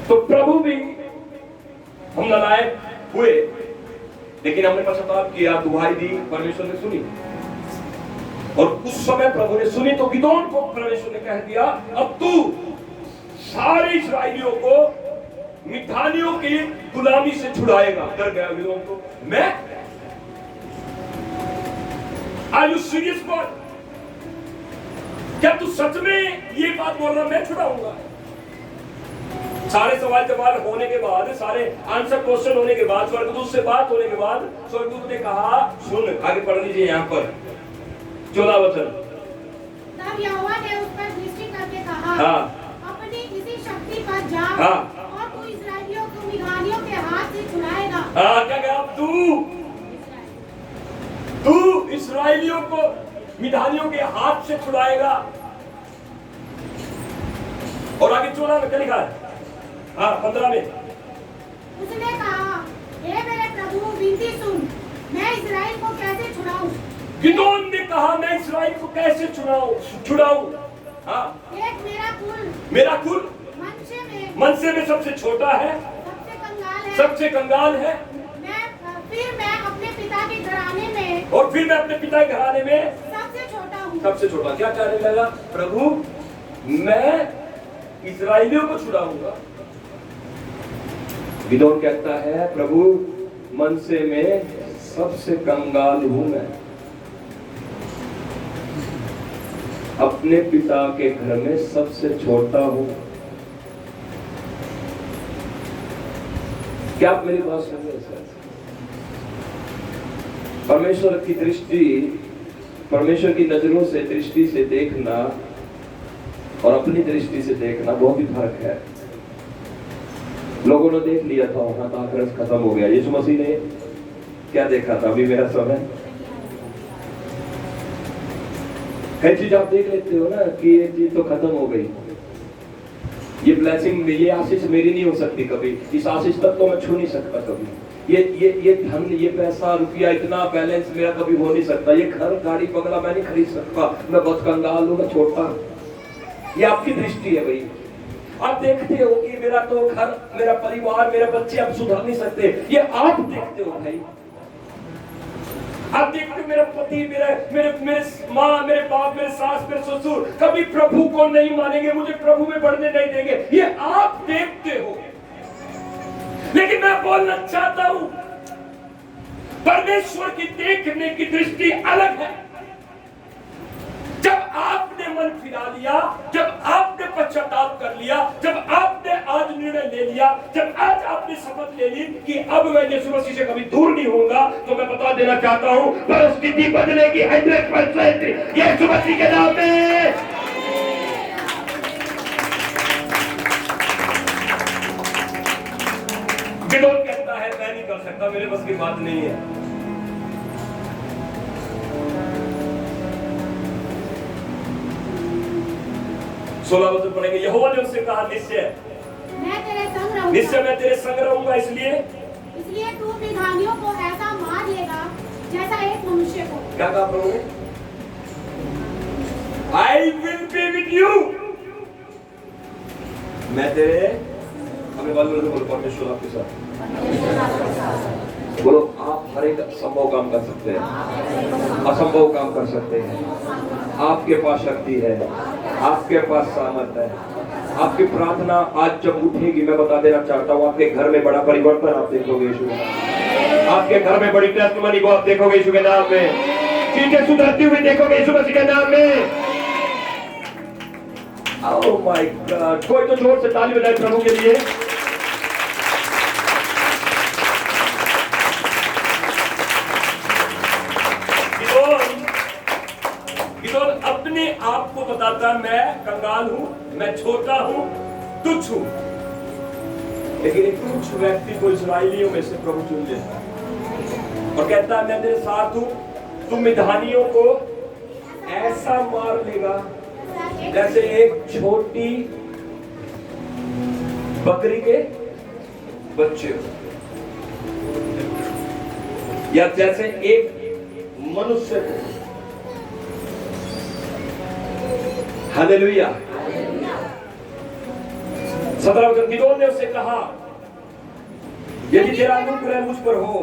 तो प्रभु भी, हम नालायक हुए, लेकिन हमने पश्चाताप किया, दुहाई दी, परमेश्वर ने सुनी, और उस समय प्रभु ने सुनी तो गिदोन को परमेश्वर ने कह दिया, अब तू सारे इस्राएलियों को मिधानियों की गुलामी से छुड़ाएगा। डर गया गिदोन को, मैं? Are you serious God? क्या तू सच में ये बात बोल रहा मैं छुड़ाऊंगा? सारे सवाल जवाब होने के बाद, सारे आंसर क्वेश्चन होने के बाद, स्वर्गदूत से बात होने के बाद स्वर्गदूत ने कहा, सुन, आगे पढ़ लीजिए यहाँ पर 14 वचन। तब यहोवा ने उस पर दृष्टि करके कहा, अपनी इसी शक्ति पर जा, और तू इस्राएलियों को मिधानियों के हाथ से छुड़ाएगा। क्या कहा? तू इस्राएलियों को मिधानियों के हाथ से छुड़ाएगा। और आगे 14 में क्या लिखा है? 15 में उसने कहा, हे मेरे प्रभु, विनती सुन, मैं इस्राएल को कैसे छुड़ाऊं? गिदोन ने कहा, मैं इस्राएल को कैसे छुड़ाऊं? एक मेरा कुल मनसे में सबसे छोटा है, सबसे कंगाल है। फिर मैं अपने पिता के घराने में, और फिर मैं अपने पिता के घराने में सबसे छोटा हूँ। सबसे छोटा। क्या कहने लगा? प्रभु, मैं इस्राएलियों को छुड़ाऊंगा। गिदोन कहता है, प्रभु, मनसे में सबसे कंगाल हूं मैं, अपने पिता के घर में सबसे छोटा हूं। क्या आप मेरी बात सुन रहे हैं? परमेश्वर की दृष्टि, परमेश्वर की नजरों से, दृष्टि से देखना और अपनी दृष्टि से देखना बहुत ही फर्क है। लोगों ने देख लिया था, वहां का आक्रश खत्म हो गया। यीशु मसीह ने क्या देखा था? अभी मेरा समय कई चीज आप देख लेते हो ना कि ये चीज तो खत्म हो गई, ये ब्लेसिंग, ये आशीष मेरी नहीं हो सकती कभी, इस आशीष तक तो मैं छू नहीं सकता कभी, ये धन, ये पैसा, रुपया, इतना बैलेंस मेरा कभी हो नहीं सकता, ये घर, गाड़ी, बंगला मैं नहीं खरीद सकता, मैं बहुत कंगाल हूँ, मैं छोटा। ये आपकी दृष्टि है भाई। आप देखते हो कि मेरा तो घर, मेरा परिवार, मेरे बच्चे अब सुधर नहीं सकते, ये आप देखते हो भाई। आप देखते हो मेरा पति, मेरे माँ, मेरे बाप, मेरे सास, मेरे ससुर कभी प्रभु को नहीं मानेंगे, मुझे प्रभु में बढ़ने नहीं देंगे, ये आप देखते हो। लेकिन मैं बोलना चाहता हूं, परमेश्वर की देखने की दृष्टि अलग है। जब आपने मन फिरा लिया, जब आपने पश्चाताप कर लिया, जब आपने आज निर्णय ले लिया, जब आज आपने शपथ ले ली कि अब मैं यीशु मसीह से कभी दूर नहीं होऊंगा, तो मैं बता देना चाहता हूं परिस्थिति बदलेगी 100% यीशु मसीह के नाम में। गिदोन कहता है मैं नहीं कर सकता, मेरे बस की बात नहीं है। सोलह वचन पढ़ेंगे। यहोवा ने उससे कहा निश्चय मैं तेरे संग रहूंगा, इसलिए तू विधानियों को ऐसा मार लेगा जैसा एक मनुष्य को। क्या कहा प्रभु ने? I will be with you। मैं तेरे, हमें बात बोलो परमेश्वर आपके साथ बोलो। आप हर एक संभव काम कर सकते हैं, असंभव काम कर सकते हैं। आपके पास शक्ति है, आपके पास सामर्थ है। आपकी प्रार्थना आज जब उठेगी, मैं बता देना चाहता हूँ आपके घर में बड़ा परिवर्तन आप देखोगे यीशु के नाम। आपके घर में बड़ी टेस्टमनी को आप देखोगे यीशु के नाम में। चीजें सुधरती हुई देखोगे यीशु मसीह के नाम में। ओह माय गॉड, कोई तो जोर से ताली बजाए प्रभु के लिए। गिदोन अपने आप को बताता मैं कंगाल हूं, मैं छोटा हूं, तुच्छ हूं, लेकिन एक तुच्छ व्यक्ति को इस्राएलियों में से प्रभु चुन लेता है और कहता है मैं तेरे साथ हूं, तुम मिधानियों को ऐसा मार लेगा जैसे एक छोटी बकरी के बच्चे हो, या जैसे एक मनुष्य को। हालेलुया। 17 वचन। गिदोन ने उससे कहा यदि तेरा अनुग्रह मुझ पर हो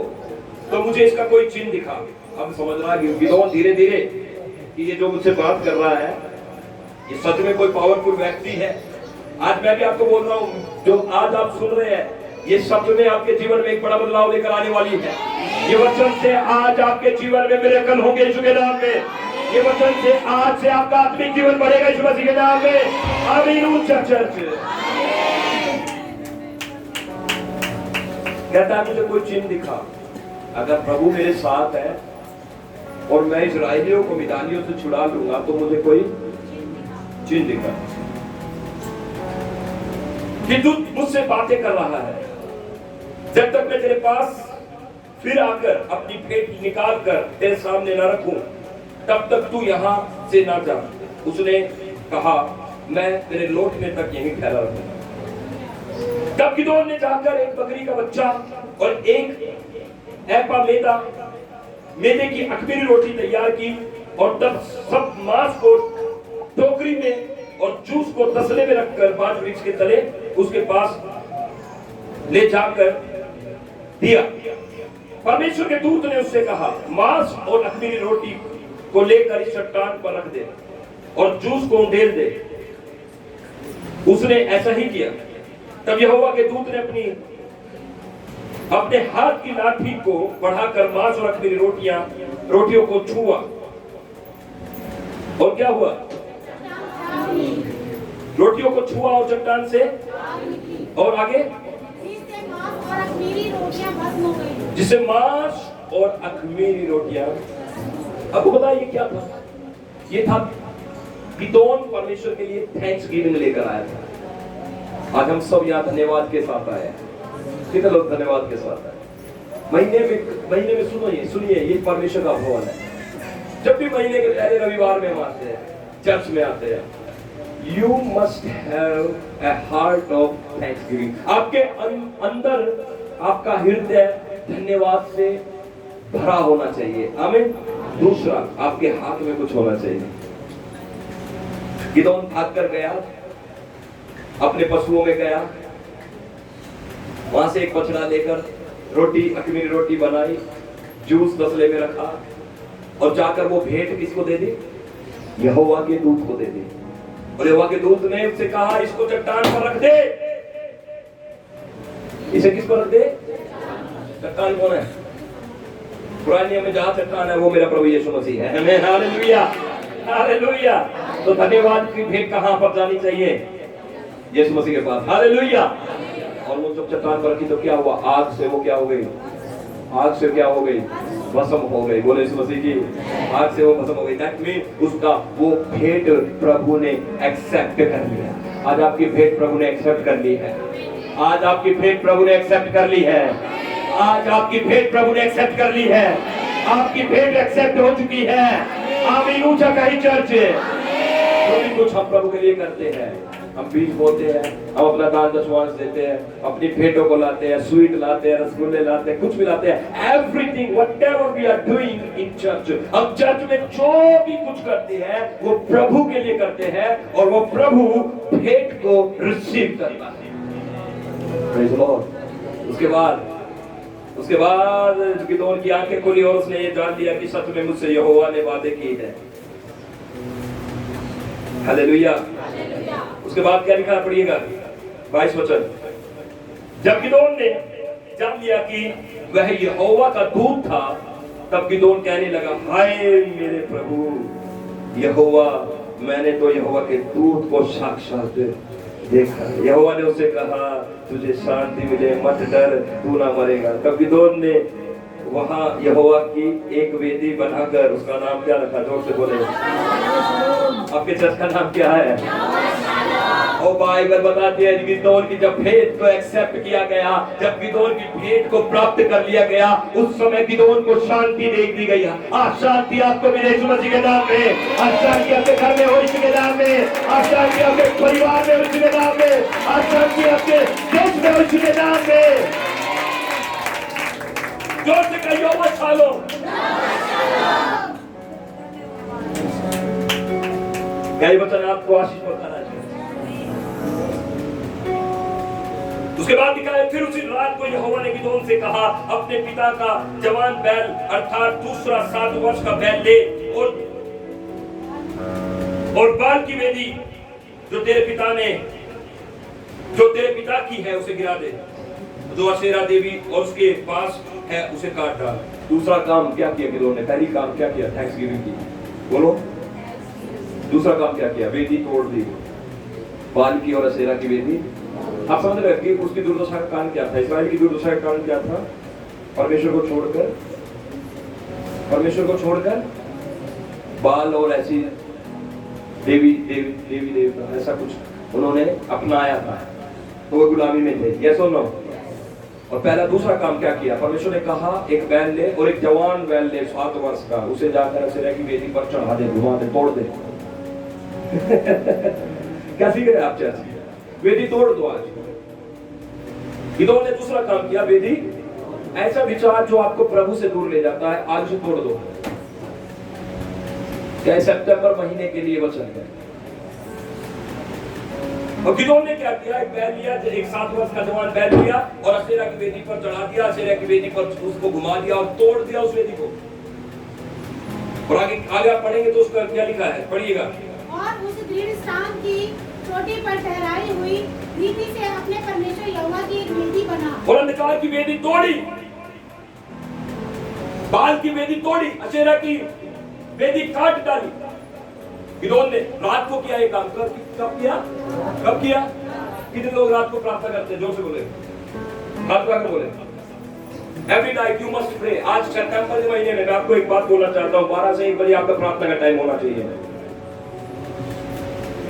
तो मुझे इसका कोई चिन्ह दिखा। अब समझ रहा है गिदोन धीरे धीरे कि ये जो मुझसे बात कर रहा है ये सच में कोई पावरफुल व्यक्ति है। आज मैं भी आपको बोल रहा हूँ, जो आज आप सुन रहे हैं ये सच में आपके जीवन में एक बड़ा बदलाव लेकर आने वाली है। ये वचन से आज आपके जीवन में मिरेकल होंगे यीशु के नाम में। ये वचन से आज से आपका आत्मिक जीवन बढ़ेगा यीशु मसीह के नाम में। आमीन। ऊंचा चर्च कहता है मुझे कोई चिन्ह दिखा। अगर प्रभु मेरे साथ है और मैं इस्राएलियों को मिदानियों से छुड़ा लूंगा तो मुझे कोई चिन्ह दिखा कि तू मुझसे बातें कर रहा है। जब तक मैं तेरे पास फिर आकर अपनी भेंट निकाल कर तेरे सामने न रखूं तब तक तू यहाँ से ना जा। उसने कहा मैं तेरे लौटने तक यहीं ठहरा रहूंगा। तब गिदोन ने जाकर एक बकरी का बच्चा और एक एपा मैदे की अख़मीरी रोटी तैयार की और तब सब मांस को टोकरी में और जूस को तसले में रखकर बाज वृक्ष के तले उसके पास ले जाकर दिया। परमेश्वर के दूत ने उससे कहा मांस और अख़मीरी रोटी को लेकर इस चट्टान पर रख दे और जूस को उंडेल दे। उसने ऐसा ही किया। तब यहोवा के दूत ने अपने हाथ की लाठी को बढ़ाकर मांस और अख़मीरी रोटियों को छुआ और क्या हुआ? रोटियों को छुआ और चट्टान से और आगे जिससे मांस और अख़मीरी रोटियां। आपको बताइए क्या था? ये था गिदोन परमेश्वर के लिए थैंक्स गिविंग लेकर आया था। आज हम सब यहाँ धन्यवाद के साथ आए हैं। कितने लोग धन्यवाद के साथ आए? महीने में सुनिए ये परमेश्वर का भवन है। जब भी महीने के पहले रविवार में हम आते हैं, चर्च में आते हैं, you must have a heart of Thanksgiving. आपके अंदर आपका हृदय धन्यवाद से भरा होना चाहिए। आमीन। दूसरा, आपके हाथ में कुछ होना चाहिए। गिदोन भाग कर गया, अपने पशुओं में गया, वहां से एक बछड़ा लेकर रोटी, अखमीरी रोटी बनाई, जूस तसले में रखा और जाकर वो भेंट किसको दे दी? यहोवा के दूत को दे दी। और यहोवा के दूत ने उससे कहा, इसको चट्टान पर रख दे। इसे किस पर रख दे? चट्टान कौन है? पुराने नियम में जहां चट्टान है वो मेरा प्रभु यीशु मसीह है। आमीन, हालेलुया, हालेलुया। तो धन्यवाद की भेंट कहां पर जानी चाहिए? यीशु मसीह के पास। हालेलुया। और वो जब चट्टान पर रखी तो क्या हुआ? आग से वो क्या हो गई? आग से क्या हो गई? भस्म हो गई। बोले यीशु मसीह की, आग से वो भस्म हो गई। दैट मीन उसका वो भेंट प्रभु ने एक्सेप्ट कर लिया। आज आपकी भेंट प्रभु ने एक्सेप्ट कर ली है। आज आपकी भेंट प्रभु ने एक्सेप्ट कर ली है। आज आपकी भेंट प्रभु ने एक्सेप्ट कर ली है। आपकी भेंट एक्सेप्ट हो चुकी है। आमीन। ऊंचा कहीं चर्च। जो भी कुछ हम प्रभु के लिए करते हैं, हम बीज बोते हैं, हम अपना दान दशमांश देते हैं, अपनी भेंटों को लाते हैं, स्वीट लाते हैं, रसगुल्ले लाते हैं, कुछ भी लाते हैं। Everything whatever we are doing in church, हम चर्च में जो भी कुछ करते हैं वो प्रभु के लिए करते हैं और वो प्रभु भेंट को रिसीव करता है। Praise the Lord. उसके बाद गिदोन की आंखें खुली और उसने ये जान लिया कि सच में मुझसे यहोवा ने वादे की है। हालेलुया। उसके बाद क्या लिखा पढ़िएगा? 22 वचन। जब गिदोन ने जान लिया कि वह यहोवा का दूत था, तब गिदोन कहने लगा, हाय मेरे प्रभु यहोवा, मैंने तो यहोवा के दूत को साक्षात देखा। यहोवा ने उसे कहा, तुझे शांति मिले, मत डर, तू ना मरेगा। तब गिदोन ने वहां यहोवा की एक वेदी बनाकर, उसका नाम क्या रखा? जोर से बोले। आपके चर्च का नाम क्या है? और बाइबल बताती है गिदोन की जब भेंट को एक्सेप्ट किया गया, जब गिदोन की भेंट को प्राप्त कर लिया गया, उस समय गिदोन को शांति दे दी गई। आज शांति आपको मिले यीशु मसीह के नाम में। आज शांति आपके घर में हो यीशु के नाम में। आज शांति आपके परिवार में हो यीशु के नाम में। आज शांति आपके देश में हो यीशु के नाम में। जोर से कहियो मत छालो। कई वचन आपको आशीष बताना चाहिए। उसके बाद लिखा है, फिर उसी रात को यहोवा ने गिदोन से कहा, अपने पिता का जवान बैल अर्थात दूसरा 7 वर्ष का बैल ले और बाल की वेदी जो तेरे पिता की है उसे गिरा दे, जो अशेरा देवी और उसके पास है उसे काट डाल। दूसरा काम क्या किया गिदोन ने? पहली काम क्या किया? थैंक्सगिविंग की। बोलो। दूसरा काम क्या किया? वेदी तोड़ दी, बाल की और अशेरा की वेदी। आप समझ रहे कि उसकी दुर्दशा का कारण क्या था? इस्राएल की दुर्दशा का कारण क्या था? परमेश्वर को छोड़कर बाल और ऐसी देवी देवता ऐसा कुछ उन्होंने अपनाया था, तो वो गुलामी में थे। यस और नो? और पहला दूसरा काम क्या किया? परमेश्वर ने कहा एक बैल ले और एक जवान बैल ले 7 वर्ष का, उसे जाकर अशेरा की वेदी पर चढ़ा दे, घुमा दे, तोड़ दे। क्या सीख रहे आप चर्च? वेदी तोड़ दो। आज गिदोन ने दूसरा काम किया, वेदी, ऐसा विचार जो आपको प्रभु से दूर ले जाता है, आज उसे तोड़ दो। क्या सितंबर महीने के लिए वचन है। और गिदोन ने क्या किया? एक बैल लिया, एक 7 वर्ष का जवान बैल लिया और अशेरा की वेदी पर चढ़ा दिया, अशेरा की वेदी पर उसको घुमा दिया और तोड़ दिया उस वेदी को। और आगे आप पढ़ेंगे तो उसका क्या लिखा है? पढ़िएगा। और उस दृढ़ स्थान की चोटी पर ठहराई हुई रीति से अपने परमेश्वर यहोवा की एक वेदी बना। और अंधकार की वेदी तोड़ी, बाल की वेदी तोड़ी, अशेरा की वेदी काट डाली। गिदोन ने रात को किया ये काम। कब किया? कितने लोग रात को प्रार्थना करते हैं? जोर से बोले। रात को आकर बोले। Every night you must pray. आज सितंबर के महीने में मैं आपको एक बात बोलना चाहता हूँ, 12 से 1 बजे आपका प्रार्थना का टाइम होना चाहिए।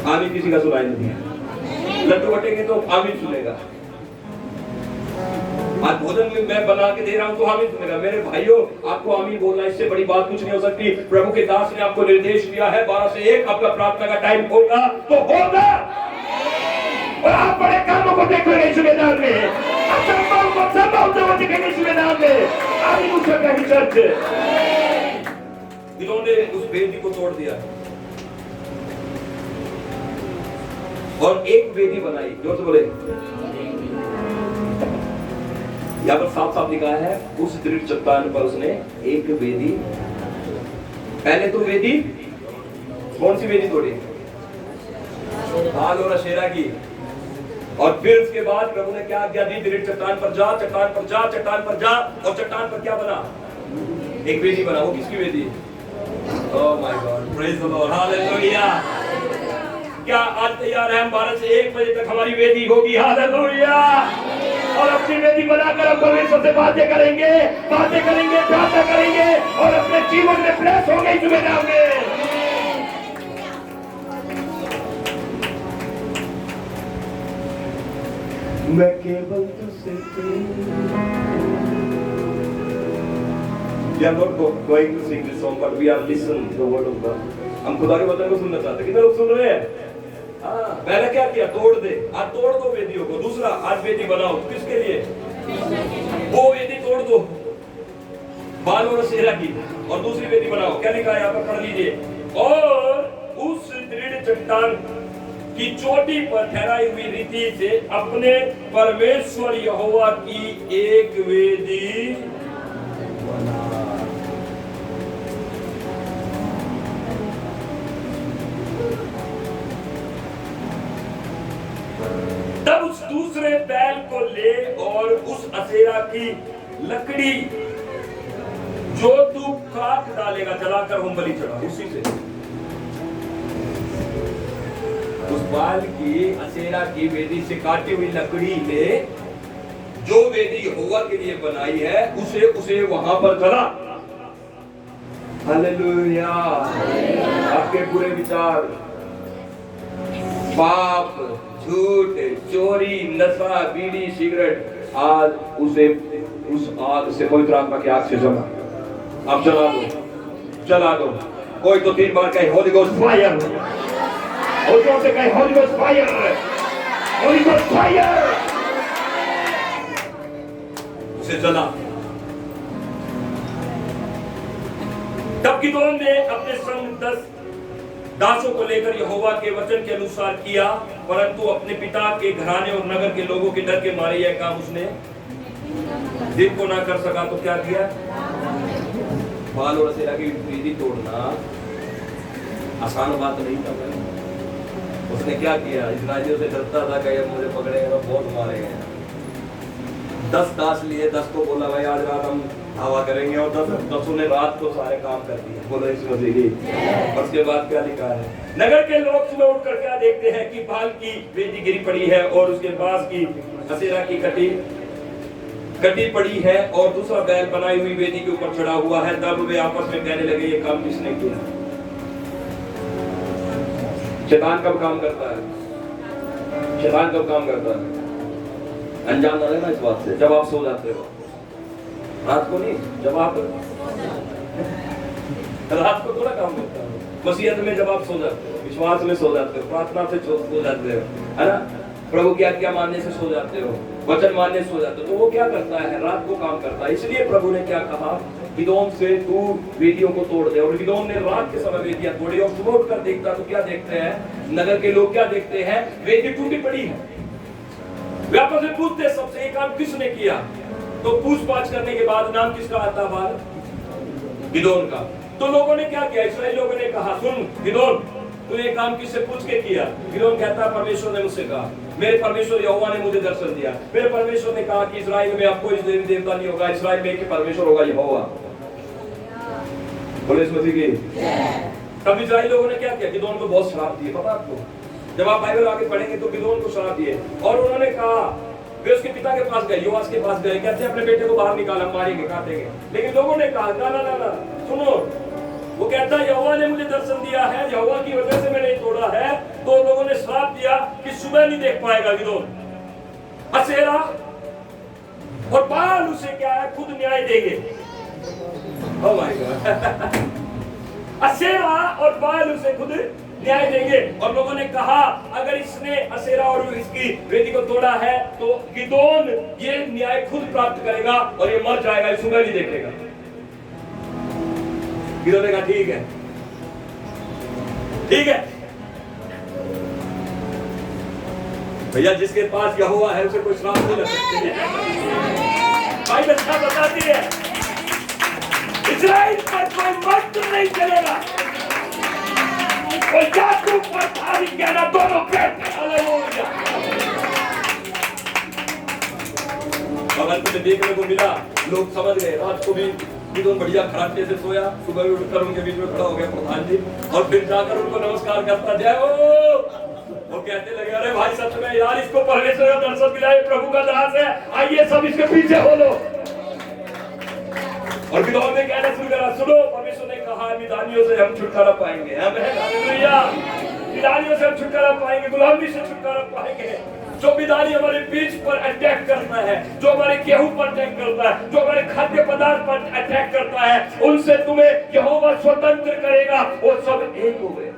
आमीन किसी का सुनाई नहीं दिया। लड्डू बटेंगे तो आमीन सुनेगा। आज भोजन में मैं बना के दे रहा हूं तो आमीन सुनेगा। मेरे भाइयों, आपको आमीन बोलना, इससे बड़ी बात कुछ नहीं हो सकती। प्रभु के दास ने आपको निर्देश दिया है 12 से 1 आपका प्रार्थना का टाइम होगा तो होगा। और आप बड़े कामों को देखोगे इस मैदान में, असंभव को संभव तो दिखेंगे इस मैदान में। आमीन उसका कहीं चर्च इन्होंने उस वेदी को तोड़ दिया और एक वेदी बनाई। जोर से बोले। यहाँ पर साफ साफ लिखा है उस दृढ़ चट्टान पर उसने एक वेदी, पहले तो वेदी, कौन सी वेदी तोड़ी? बाल और अशेरा की। और फिर उसके बाद प्रभु ने क्या आज्ञा दी? दृढ़ चट्टान पर जा, चट्टान पर जा, चट्टान पर जा। और चट्टान पर क्या बना? एक वेदी बना। वो किसकी वेदी? Oh my God, praise the Lord, hallelujah. क्या आज तैयार है हम 12 से 1 बजे तक हमारी वेदी होगी? हालेलुया। और अपनी वेदी बनाकर हम परमेश्वर से बातें करेंगे, प्रार्थना करेंगे और अपने जीवन में ब्लेस होंगे इस मैदान में। मैं केवल तुझसे We are not going to sing this song, but we are listening to the word of God. हम खुदा के वचन को सुनना चाहते हैं। कितने लोग सुन रहे हैं? हाँ, पहले क्या किया? तोड़ दे। आज तोड़ दो वेदियों को। दूसरा, आज वेदी बनाओ। किसके लिए? वो वेदी तोड़ दो बाल और सेरा की, और दूसरी वेदी बनाओ। क्या लिखा है यहाँ पर? पढ़ लीजिए। और उस दृढ़ चट्टान की चोटी पर ठहराई हुई रीति से अपने परमेश्वर यहोवा की एक वेदी बना। तब उस दूसरे बैल को ले और उस असेरा की लकड़ी जो तू काट डालेगा जलाकर होम बलि चढ़ा। उसी से उस बाल की, असेरा की वेदी से काटी हुई लकड़ी ने जो वेदी यहोवा के लिए बनाई है उसे वहां पर जला। हालेलुया। आपके बुरे विचार, पाप, झूठ, चोरी, नशा, बीड़ी, सिगरेट, आज उस आग से, पवित्र आत्मा की आग से जला। आप जला दो। कोई तो 3 बार कहे होली गोस्ट फायर, और जोर से कहे Holi ghost fire, Holi ghost fire. उसे जला। तब गिदोन ने अपने संग 10 दासों को लेकर यहोवा के वचन के अनुसार किया, परंतु अपने पिता के घराने और नगर के लोगों के डर के मारे यह काम उसने दिन को ना कर सका। तो क्या किया? बाल और असेरा की वेदी तोड़ना आसान बात नहीं था। उसने क्या किया? इस्राएलियों से डरता था कि मुझे पकड़ेंगे तो बहुत मारेंगे। 10 दास लिए, 10 को बोला भाई आज रात हम हवा करेंगे, और 10 ने रात को सारे काम कर दिए। बोलो इस मसीह की। और उसके बाद क्या लिखा है? नगर के लोग सुबह उठकर क्या देखते हैं कि बाल की वेदी गिरी पड़ी है और उसके पास की असेरा की कटी पड़ी है और दूसरा बैल बनाई हुई वेदी के ऊपर चढ़ा हुआ है। तब वे आपस में कहने लगे ये काम किसने किया? शैतान कब काम करता है? शैतान कब काम करता है? अनजान ना रहना इस बात से। जब आप सो जाते हो, रात को नहीं, जब आप रात को थोड़ा काम करता है। मसीहत में जब आप सो जाते हो, विश्वास में सो जाते हो, प्रार्थना से सो जाते हो, है ना, प्रभु की आज्ञा मानने से सो जाते हो, वचन मानने से सो जाते हो, तो वो क्या करता है? रात को काम करता है। इसलिए प्रभु ने क्या कहा? गिदोन से तू वेदियों को तोड़ दे। और गिदोन ने रात के समय वेदियां तोड़ी और सुबह उठकर देखता तो क्या देखते हैं? नगर के लोग क्या देखते हैं? वेदी टूटी पड़ी है। वे आपस में पूछते सबसे ये काम किसने किया? तो पूछताछ करने के बाद नाम किसका आता है? गिदोन का। तो लोगों ने क्या किया? इस्राएल लोगों ने कहा सुन गिदोन, तू ये काम किससे पूछ के किया? गिदोन कहता है परमेश्वर ने मुझसे कहा, मेरे परमेश्वर यहोवा ने मुझे दर्शन दिया। मेरे परमेश्वर ने कहा कि इस्राएल में अब कोई देवी देवता नहीं होगा, इस्राएल में एक ही परमेश्वर होगा, यहोवा। बोले इस मसीह की। तब इस्राएल लोगों ने क्या किया? गिदोन को बहुत श्राप दिए। पता आपको? जब आप बाइबल आगे पढ़ेंगे तो गिदोन को श्राप दिए और उन्होंने कहा, वे उसके पिता के पास गए, योआश के पास गए, कहते हैं अपने बेटे को बाहर निकाल, हम मारेंगे, काटेंगे। लेकिन लोगों ने कहा ना ना ना ना, सुनो, वो कहता है यहोवा ने मुझे दर्शन दिया है, यहोवा की वजह से मैंने तोड़ा है। तो लोगों ने श्राप दिया कि सुबह नहीं देख पाएगा गिदोन। असेरा और बाल उसे क्या है, खुद न्याय देंगे। Oh my God. असेरा और बाल उसे खुद न्याय देंगे। और लोगों ने कहा अगर इसने असेरा और इसकी वेदी को तोड़ा है तो गिदोन ये न्याय खुद प्राप्त करेगा और ये मर जाएगा, सुबह नहीं देखेगा। गिदोन ने कहा ठीक है, ठीक है भैया, जिसके पास यहोवा है उसे कोई श्राप नहीं लग सकते। भाई अच्छा बताती है, इस्राएल पर कोई मंत्र नहीं चलेगा, कोई जादू पर थारी कहना, दोनों पेट। हालेलुया। अगर तुम्हें देखने को मिला, लोग समझ गए, रात को भी गिदोन बढ़िया खराटे से सोया, सुबह भी उठकर उनके बीच में खड़ा हो गया प्रधान जी, और फिर जाकर उनको नमस्कार करता, जय हो। वो कहते लगे अरे भाई सच में यार, इसको परमेश्वर का दर्शन दिलाए, प्रभु का दास है, आइए सब इसके पीछे हो लो। और गिदोन ने कहना शुरू करा, सुनो परमेश्वर ने कहा मिदानियों से हम छुटकारा पाएंगे। हालेलुया। मिदानियों से हम छुटकारा पाएंगे, गुलामी से छुटकारा पाएंगे। जो मिदानी हमारे बीज पर अटैक करता है, जो हमारे गेहूं पर अटैक करता है, जो हमारे खाद्य पदार्थ पर अटैक करता है, उनसे तुम्हें यहोवा स्वतंत्र करेगा। वो सब एक हो गए।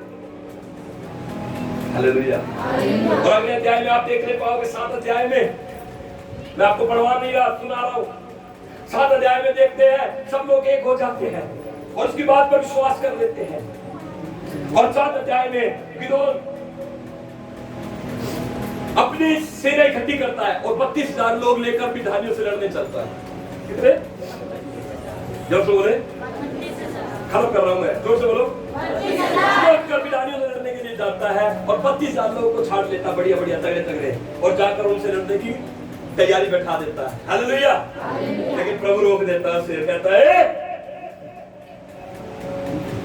हालेलुया। और अगले अध्याय में आप देखने पाओगे, 7 अध्याय में, मैं आपको पढ़वा नहीं रहा, सुना रहा हूं। 7 अध्याय में देखते हैं सब लोग एक हो जाते हैं और उसकी बात पर विश्वास कर लेते हैं। और 7 अध्याय में गिदोन अपनी सेना इकट्ठी करता है और 32,000 लोग लेकर मिधानियों से लड़ने चलता है। कितने? जोर से बोले, खत्म कर रहा हूं मैं, जोर से बोलो। मिधानियों से लड़ने के लिए जाता है और 32,000 लोगों को छाड़ लेता, बढ़िया बढ़िया तगड़े तगड़े, और जाकर उनसे लड़ने की तैयारी बैठा देता है। हालेलुया। लेकिन प्रभु रोक देता है, सिर कहता है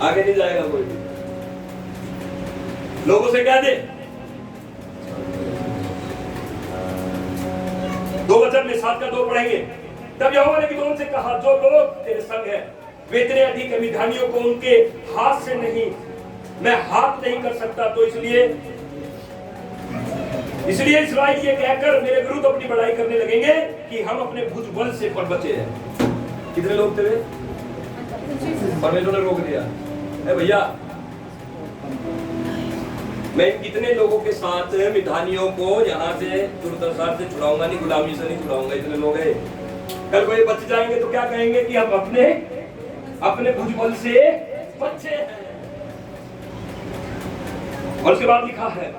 आगे नहीं जाएगा कोई, लोगों से कह दे। 2 वचन में 7 का 2 पढ़ेंगे। तब यहोवा ने गिदोन से कहा, जो लोग तेरे संग हैं वे इतने अधिक है, मिधानियों को उनके हाथ से नहीं, मैं हाथ नहीं कर सकता, तो इसलिए इस्राएल ये कहकर मेरे विरुद्ध अपनी बड़ाई करने लगेंगे कि हम अपने भुजबल से पर बचे हैं। कितने लोग थे? परमेश्वर ने रोक दिया। भैया मैं कितने लोगों के साथ मिधानियों को यहाँ से दुर्दशा से छुड़ाऊंगा, नहीं गुलामी से नहीं छुड़ाऊंगा। इतने लोग हैं, कल को ये बच जाएंगे तो क्या कहेंगे कि हम अपने भुजबल से बचे हैं। और उसके बाद लिखा है,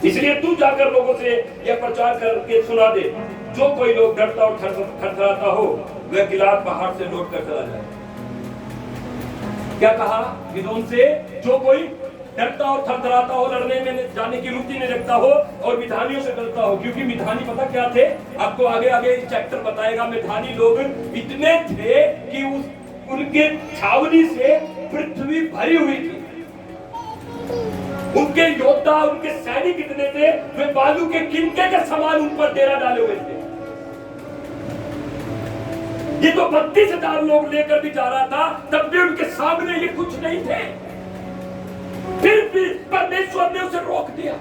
इसलिए तू जाकर लोगों से यह प्रचार करके सुना दे, जो कोई लोग डरता और थरथराता हो वह गिलाद पहाड़ से लौट कर चला जाए। क्या कहा गिदोन से? जो कोई डरता और थरथराता हो, लड़ने में जाने की रुचि नहीं रखता हो और मिधानियों से डरता हो, क्योंकि मिधानी पता क्या थे, आपको आगे आगे चैप्टर बताएगा। मिधानी लोग इतने थे कि उनके छावनी से पृथ्वी भरी हुई थी। उनके योद्धा, उनके सैनिक इतने थे, वे बालू के किनके के समान उन पर डेरा डाले हुए थे। ये तो 32,000 लोग लेकर भी जा रहा था, तब भी उनके सामने ये कुछ नहीं थे। फिर भी परमेश्वर ने उसे रोक दिया।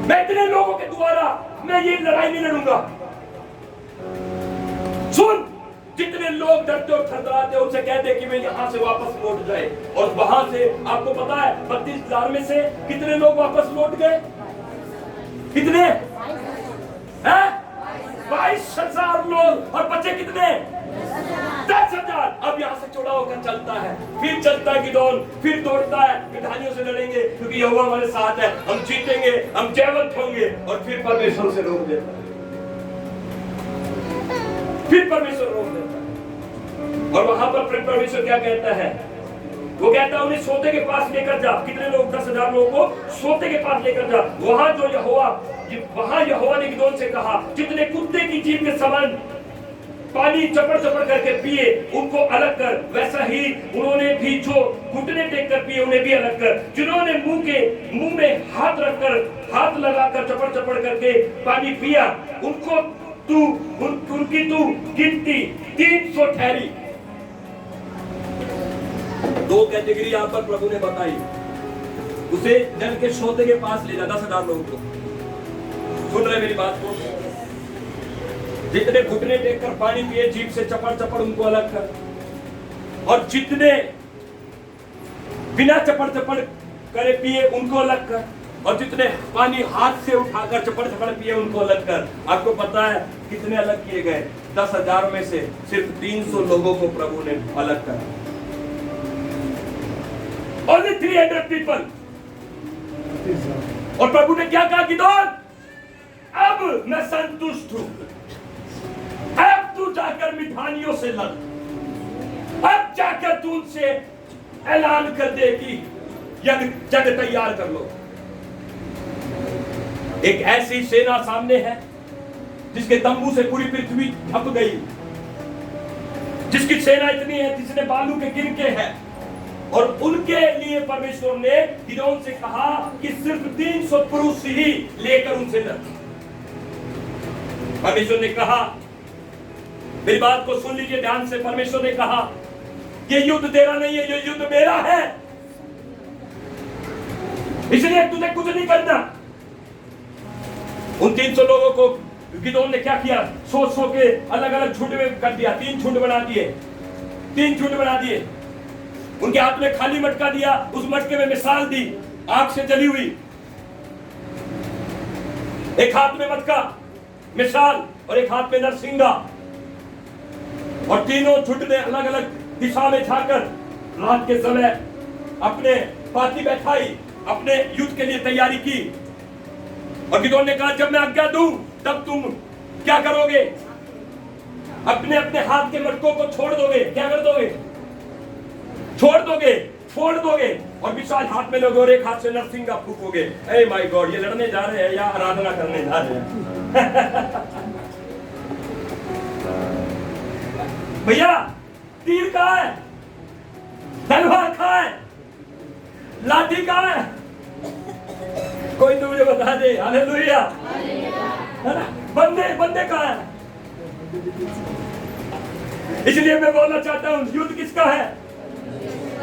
मैं इतने लोगों के द्वारा मैं ये लड़ाई नहीं लड़ूंगा। सुन, जितने लोग डरते और थरथराते उनसे कह दे कि वे यहाँ से वापस लौट जाए। और वहां से आपको पता है 32,000 में से कितने लोग वापस लौट गए? कितने हैं? 22,000 लोग। और बचे कितने? 10,000। अब यहाँ से चौड़ा होकर चलता है, फिर चलता है गिदोन, फिर दौड़ता है, मिधानियों से लड़ेंगे क्योंकि यहोवा हमारे साथ है, हम जीतेंगे, हम जयवंत होंगे। और फिर परमेश्वर से रोक देता है, फिर परमेश्वर रोक देता है। और वहां पर परमेश्वर क्या कहता है? वो कहता है उन्हें सोते के पास लेकर जा। कितने लोग? 10,000 लोगों को सोते के पास लेकर जा। वहां यहोवा ने गिदोन से कहा, जितने कुत्ते की जीभ के समान पानी चपड़ चपड़ करके पिए उनको अलग कर, वैसा ही उन्होंने भी जो घुटने टेक कर पिए उन्हें भी अलग कर। जिन्होंने मुंह में हाथ लगाकर चपड़ चपड़ करके पानी पिया उनकी गिनती 300 ठहरी। 2 कैटेगरी यहाँ पर प्रभु ने बताई। उसे जल के सोते के पास ले जा, 10,000 लोगों को। सुन रहे मेरी बात को? जितने घुटने टेक कर पानी पिए जीभ से चपड़ चपड़ उनको अलग कर, और जितने बिना चपड़ चपड़ करे पिए उनको अलग कर, और जितने पानी हाथ से उठाकर चपड़ चपड़ पिए उनको अलग कर। आपको पता है कितने अलग किए गए? 10,000 में से सिर्फ 300 लोगों को प्रभु ने अलग करा। Only 300 people। और प्रभु ने क्या कहा? गिदोन, अब मैं संतुष्ट हूं, अब तू जाकर मिधानियों से लड़, अब जाकर तू उनसे ऐलान कर दे कि जग तैयार कर लो। एक ऐसी सेना सामने है जिसके तंबू से पूरी पृथ्वी ढक गई, जिसकी सेना इतनी है जिसने बालू के गिनके है, और उनके लिए परमेश्वर ने गिदोन से कहा कि सिर्फ 300 पुरुष ही लेकर उनसे लड़। परमेश्वर ने कहा, मेरी बात को सुन लीजिए ध्यान से, परमेश्वर ने कहा ये युद्ध तेरा नहीं है, ये युद्ध मेरा है, इसलिए तुझे कुछ नहीं करना। उन 300 लोगों को गिदोन ने क्या किया? सोच के अलग अलग झुंड में कर दिया, 3 झुंड बना दिए, 3 झुंड बना दिए। उनके हाथ में खाली मटका दिया, उस मटके में मिसाल दी आग से जली हुई, एक हाथ में मटका मिसाल और एक हाथ में नरसिंगा, और तीनों झुंड ने अलग अलग दिशा में जाकर रात के समय अपने पार्टी बैठाई, अपने युद्ध के लिए तैयारी की। और गिदोन ने कहा जब मैं आज्ञा दूं तब तुम क्या करोगे? अपने अपने हाथ के मटकों को छोड़ दोगे। क्या कर दोगे? छोड़ दोगे, छोड़ दोगे, और विशाल हाथ में लोगे और एक हाथ से नरसिंगा फूकोगे। ए माय गॉड, ये लड़ने जा रहे हैं या आराधना करने जा रहे हैं? भैया तीर कहाँ है? तलवार कहाँ है? लाठी कहाँ है? कोई तो मुझे बता दे। हालेलुया। बंदे कहाँ है? इसलिए मैं बोलना चाहता हूँ, युद्ध किसका है?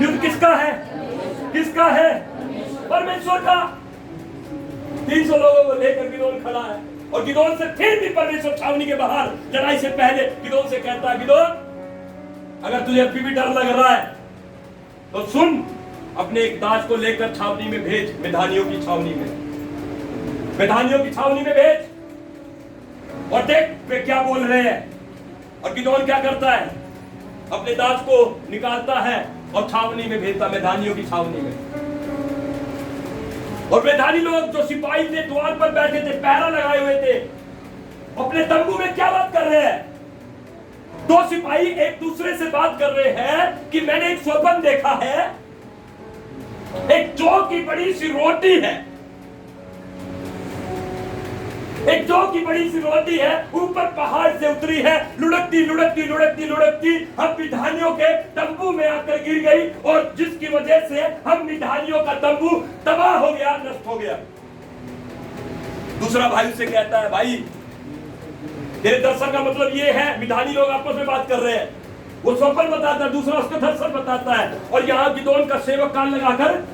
युद्ध किसका है? किसका है? परमेश्वर का। 300 लोगों को लेकर गिदोन खड़ा है, और गिदोन से फिर भी परमेश्वर छावनी के बाहर लड़ाई से पहले गिदोन से कहता है, गिदोन अगर तुझे अभी भी डर लग रहा है तो सुन, अपने एक दास को लेकर छावनी में भेज, मिधानियों की छावनी में, मिधानियों की छावनी में भेज, और देख वे क्या बोल रहे हैं। और गिदोन क्या करता है? अपने दास को निकालता है और छावनी में भेजता, मिधानियों की छावनी में। और मिधानी लोग जो सिपाही थे द्वार पर बैठे थे, पहरा लगाए हुए थे, अपने तंबू में क्या बात कर रहे हैं? 2 सिपाही एक दूसरे से बात कर रहे हैं कि मैंने एक स्वप्न देखा है, एक जौ की बड़ी सी रोटी है, एक जौ की बड़ी सी रोटी है, ऊपर पहाड़ से उतरी है, लुढ़कती लुढ़कती लुढ़कती लुढ़कती हम मिधानियों के तंबू में आकर गिर गई, और जिसकी वजह से हम मिधानियों का तंबू तबाह हो गया, नष्ट हो गया। दूसरा भाई उसे कहता है, भाई तेरे दर्शन का मतलब ये है, मिधानी लोग आपस में बात कर रहे हैं, वो स्वप्न बताता है, दूसरा उसका दर्शन बताता है, और यहाँ गिदोन का सेवक कान लगाकर,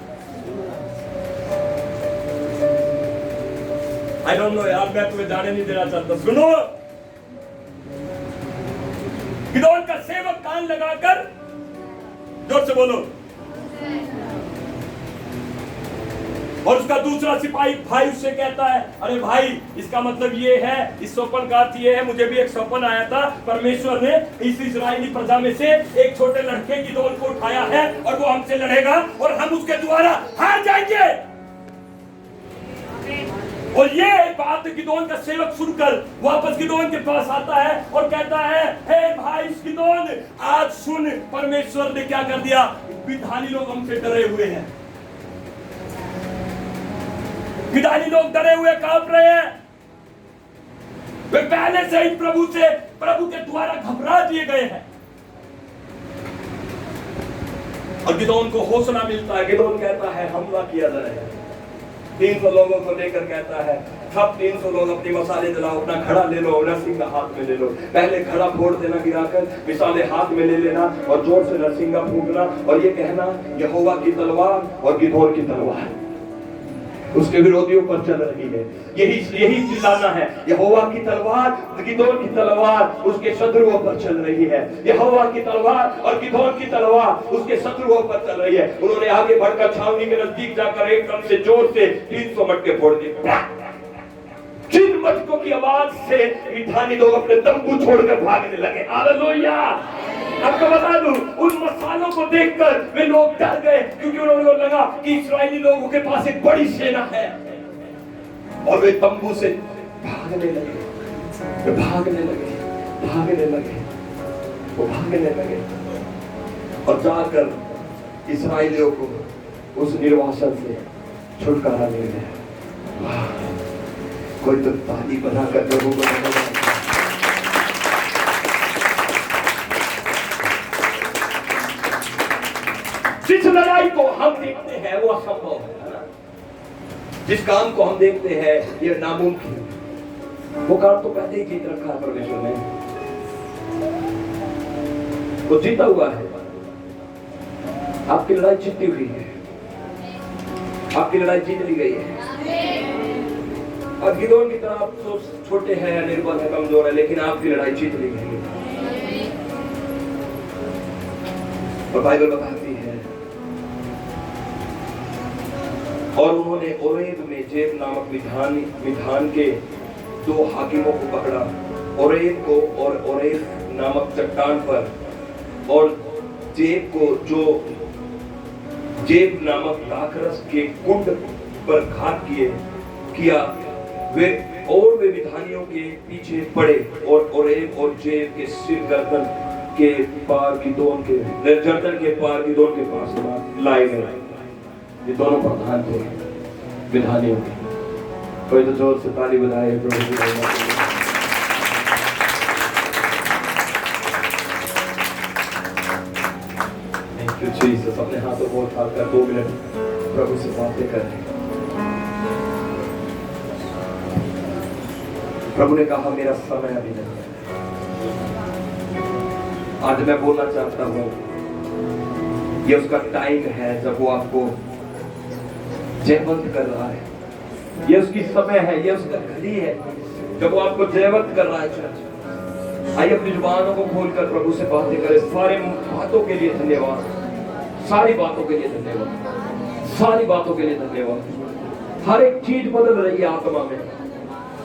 आई डोंट नो यार, मैं तुम्हें जाने नहीं देना चाहता, सुनो, गिदोन का सेवक कान लगाकर, जोर से बोलो, और उसका दूसरा सिपाही भाई उससे कहता है, अरे भाई इसका मतलब ये है, इस स्वप्न का अर्थ ये है, मुझे भी एक स्वप्न आया था, परमेश्वर ने इस इस्राएली प्रजा में से एक छोटे लड़के गिदोन को उठाया है, और वो हमसे लड़ेगा और हम उसके द्वारा हार जाएंगे। और ये बात गिदोन का सेवक सुनकर वापस गिदोन के पास आता है और कहता है, हे भाई गिदोन, आज सुन, परमेश्वर ने क्या कर दिया, मिधानी लोग हमसे डरे हुए हैं, मिधानी लोग डरे हुए कांप रहे हैं, वे पहले से ही प्रभु के द्वारा घबरा दिए गए हैं। और गिदोन को हौसला मिलता है, गिदोन कहता है हमला किया जाएगा, 300 लोगों को लेकर कहता है, सब 300 लोग अपनी मसाले जलाओ, अपना घड़ा ले लो, नरसिंगा हाथ में ले लो, पहले घड़ा फोड़ देना गिराकर, मिसाले हाथ में ले लेना और जोर से नरसिंगा फूंकना, और ये कहना यहोवा की तलवार और गिदोन की तलवार। उसके विरोधियों पर चल रही है। यही चिल्लाना है, यहोवा की तलवार, गिदोन की तलवार उसके शत्रुओं पर चल रही है। यहोवा की तलवार और गिदोन की तलवार उसके शत्रुओं पर चल रही है। उन्होंने आगे बढ़कर छावनी के नजदीक जाकर एकदम से जोर से 300 मटके फोड़ दिए। जिन मटकों की आवाज से मिठानी लोग अपने तंबू छोड़कर भागने लगे। हालेलुया। आपको बता दूं, उन मसालों को देखकर वे लोग डर गए, क्योंकि उन्होंने लगा कि इस्राएली लोगों के पास एक बड़ी सेना है, और वे तंबू से भागने लगे, वे भागने लगे, वो भागने लगे, और जाकर इस्राएलियों को उस निर्वासन से छुटकारा मिल गया। कोई तो ताली बनाकर प्रभु को धन्यवाद। जिस लड़ाई को हम देखते हैं वो असंभव है ना, जिस काम को हम देखते हैं ये नामुमकिन, वो काम तो पहले ही जीत रखा है परमेश्वर ने, वो जीता हुआ है। आपकी लड़ाई जीती हुई है, आपकी लड़ाई जीत ली गई है। और गिदोन की तरह आप तो छोटे हैं, निर्बल है, कमजोर है, लेकिन आपकी लड़ाई जीत ली गई है। और बाइबल बताती है, और उन्होंने ओरेब में जेब नामक मिधान के 2 हाकिमों को पकड़ा, ओरेब को और ओरेब नामक चट्टान पर, और जेब को जो जेब नामक दाखरस के कुंड पर घात किया। वे विधानियों के पीछे पड़े, और ओरेब और जेब के सिर गर्दन के पार गिदोन के पास लाए गए। ये दोनों प्रधान थे विधानियों के। कोई तो जोर से ताली बजाए प्रभु की महिमा के लिए। Thank you Jesus. अपने हाथों को उठाकर 2 मिनट प्रभु से बातें करें। प्रभु ने कहा मेरा समय अभी नहीं है। आज मैं बोलना चाहता हूं, ये उसका टाइम है जब वो आपको जयवंत कर रहा है। ये उसकी समय है, ये उसका घड़ी है जब वो आपको जयवंत कर रहा है। चर्च, आइए अपनी जुबानों को खोलकर प्रभु से बातें करें। सारे बातों के लिए धन्यवाद, सारी बातों के लिए धन्यवाद, सारी बातों के लिए धन्यवाद। हर एक चीज बदल रही है आत्मा में,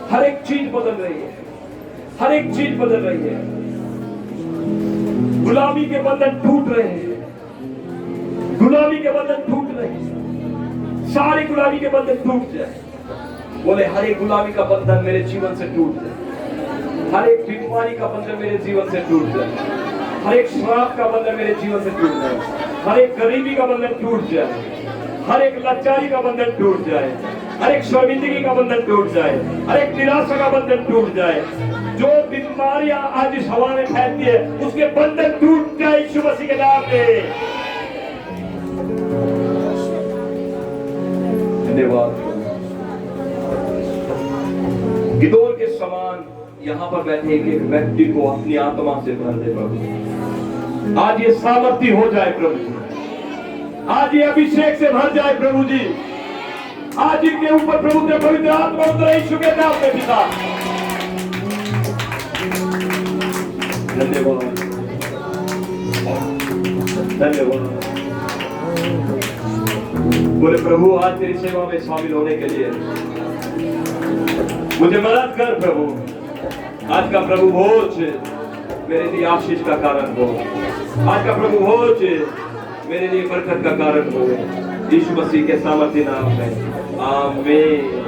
हर एक चीज बदल रही है, हर एक चीज बदल रही है। गुलामी के बंधन टूट रहे हैं, गुलामी के बंधन टूट रहे हैं, सारे गुलामी के बंधन टूट जाए। बोले हर एक गुलामी का बंधन मेरे जीवन से टूट जाए, हर एक बीमारी का बंधन मेरे जीवन से टूट जाए, हर एक श्राप का बंधन मेरे जीवन से टूट जाए, हर एक गरीबी का बंधन टूट जाए, हर एक लाचारी का बंधन टूट जाए, हर एक शर्मिंदगी का बंधन टूट जाए, हर एक निराशा का बंधन टूट जाए। जो बीमारियां आज इस हवा में फैलती है उसके बंधन टूट जाए यीशु मसीह के नाम में। धन्यवाद। गिदोन के समान यहाँ पर बैठे एक व्यक्ति को अपनी आत्मा से भर दे प्रभु। आज ये सामर्थ्य हो जाए प्रभु, आज ये अभिषेक से भर जाए प्रभु जी। आज इनके ऊपर प्रभु के पवित्र आत्मा उतरे यीशु के नाम में पिता। धन्यवाद, धन्यवाद। बोले प्रभु आज तेरी सेवा में शामिल होने के लिए मुझे मदद कर प्रभु। आज का प्रभु भोज मेरे लिए आशीष का कारण हो, आज का प्रभु भोज मेरे लिए बरकत का कारण हो, यीशु मसीह के सामर्थ्य नाम में आमीन।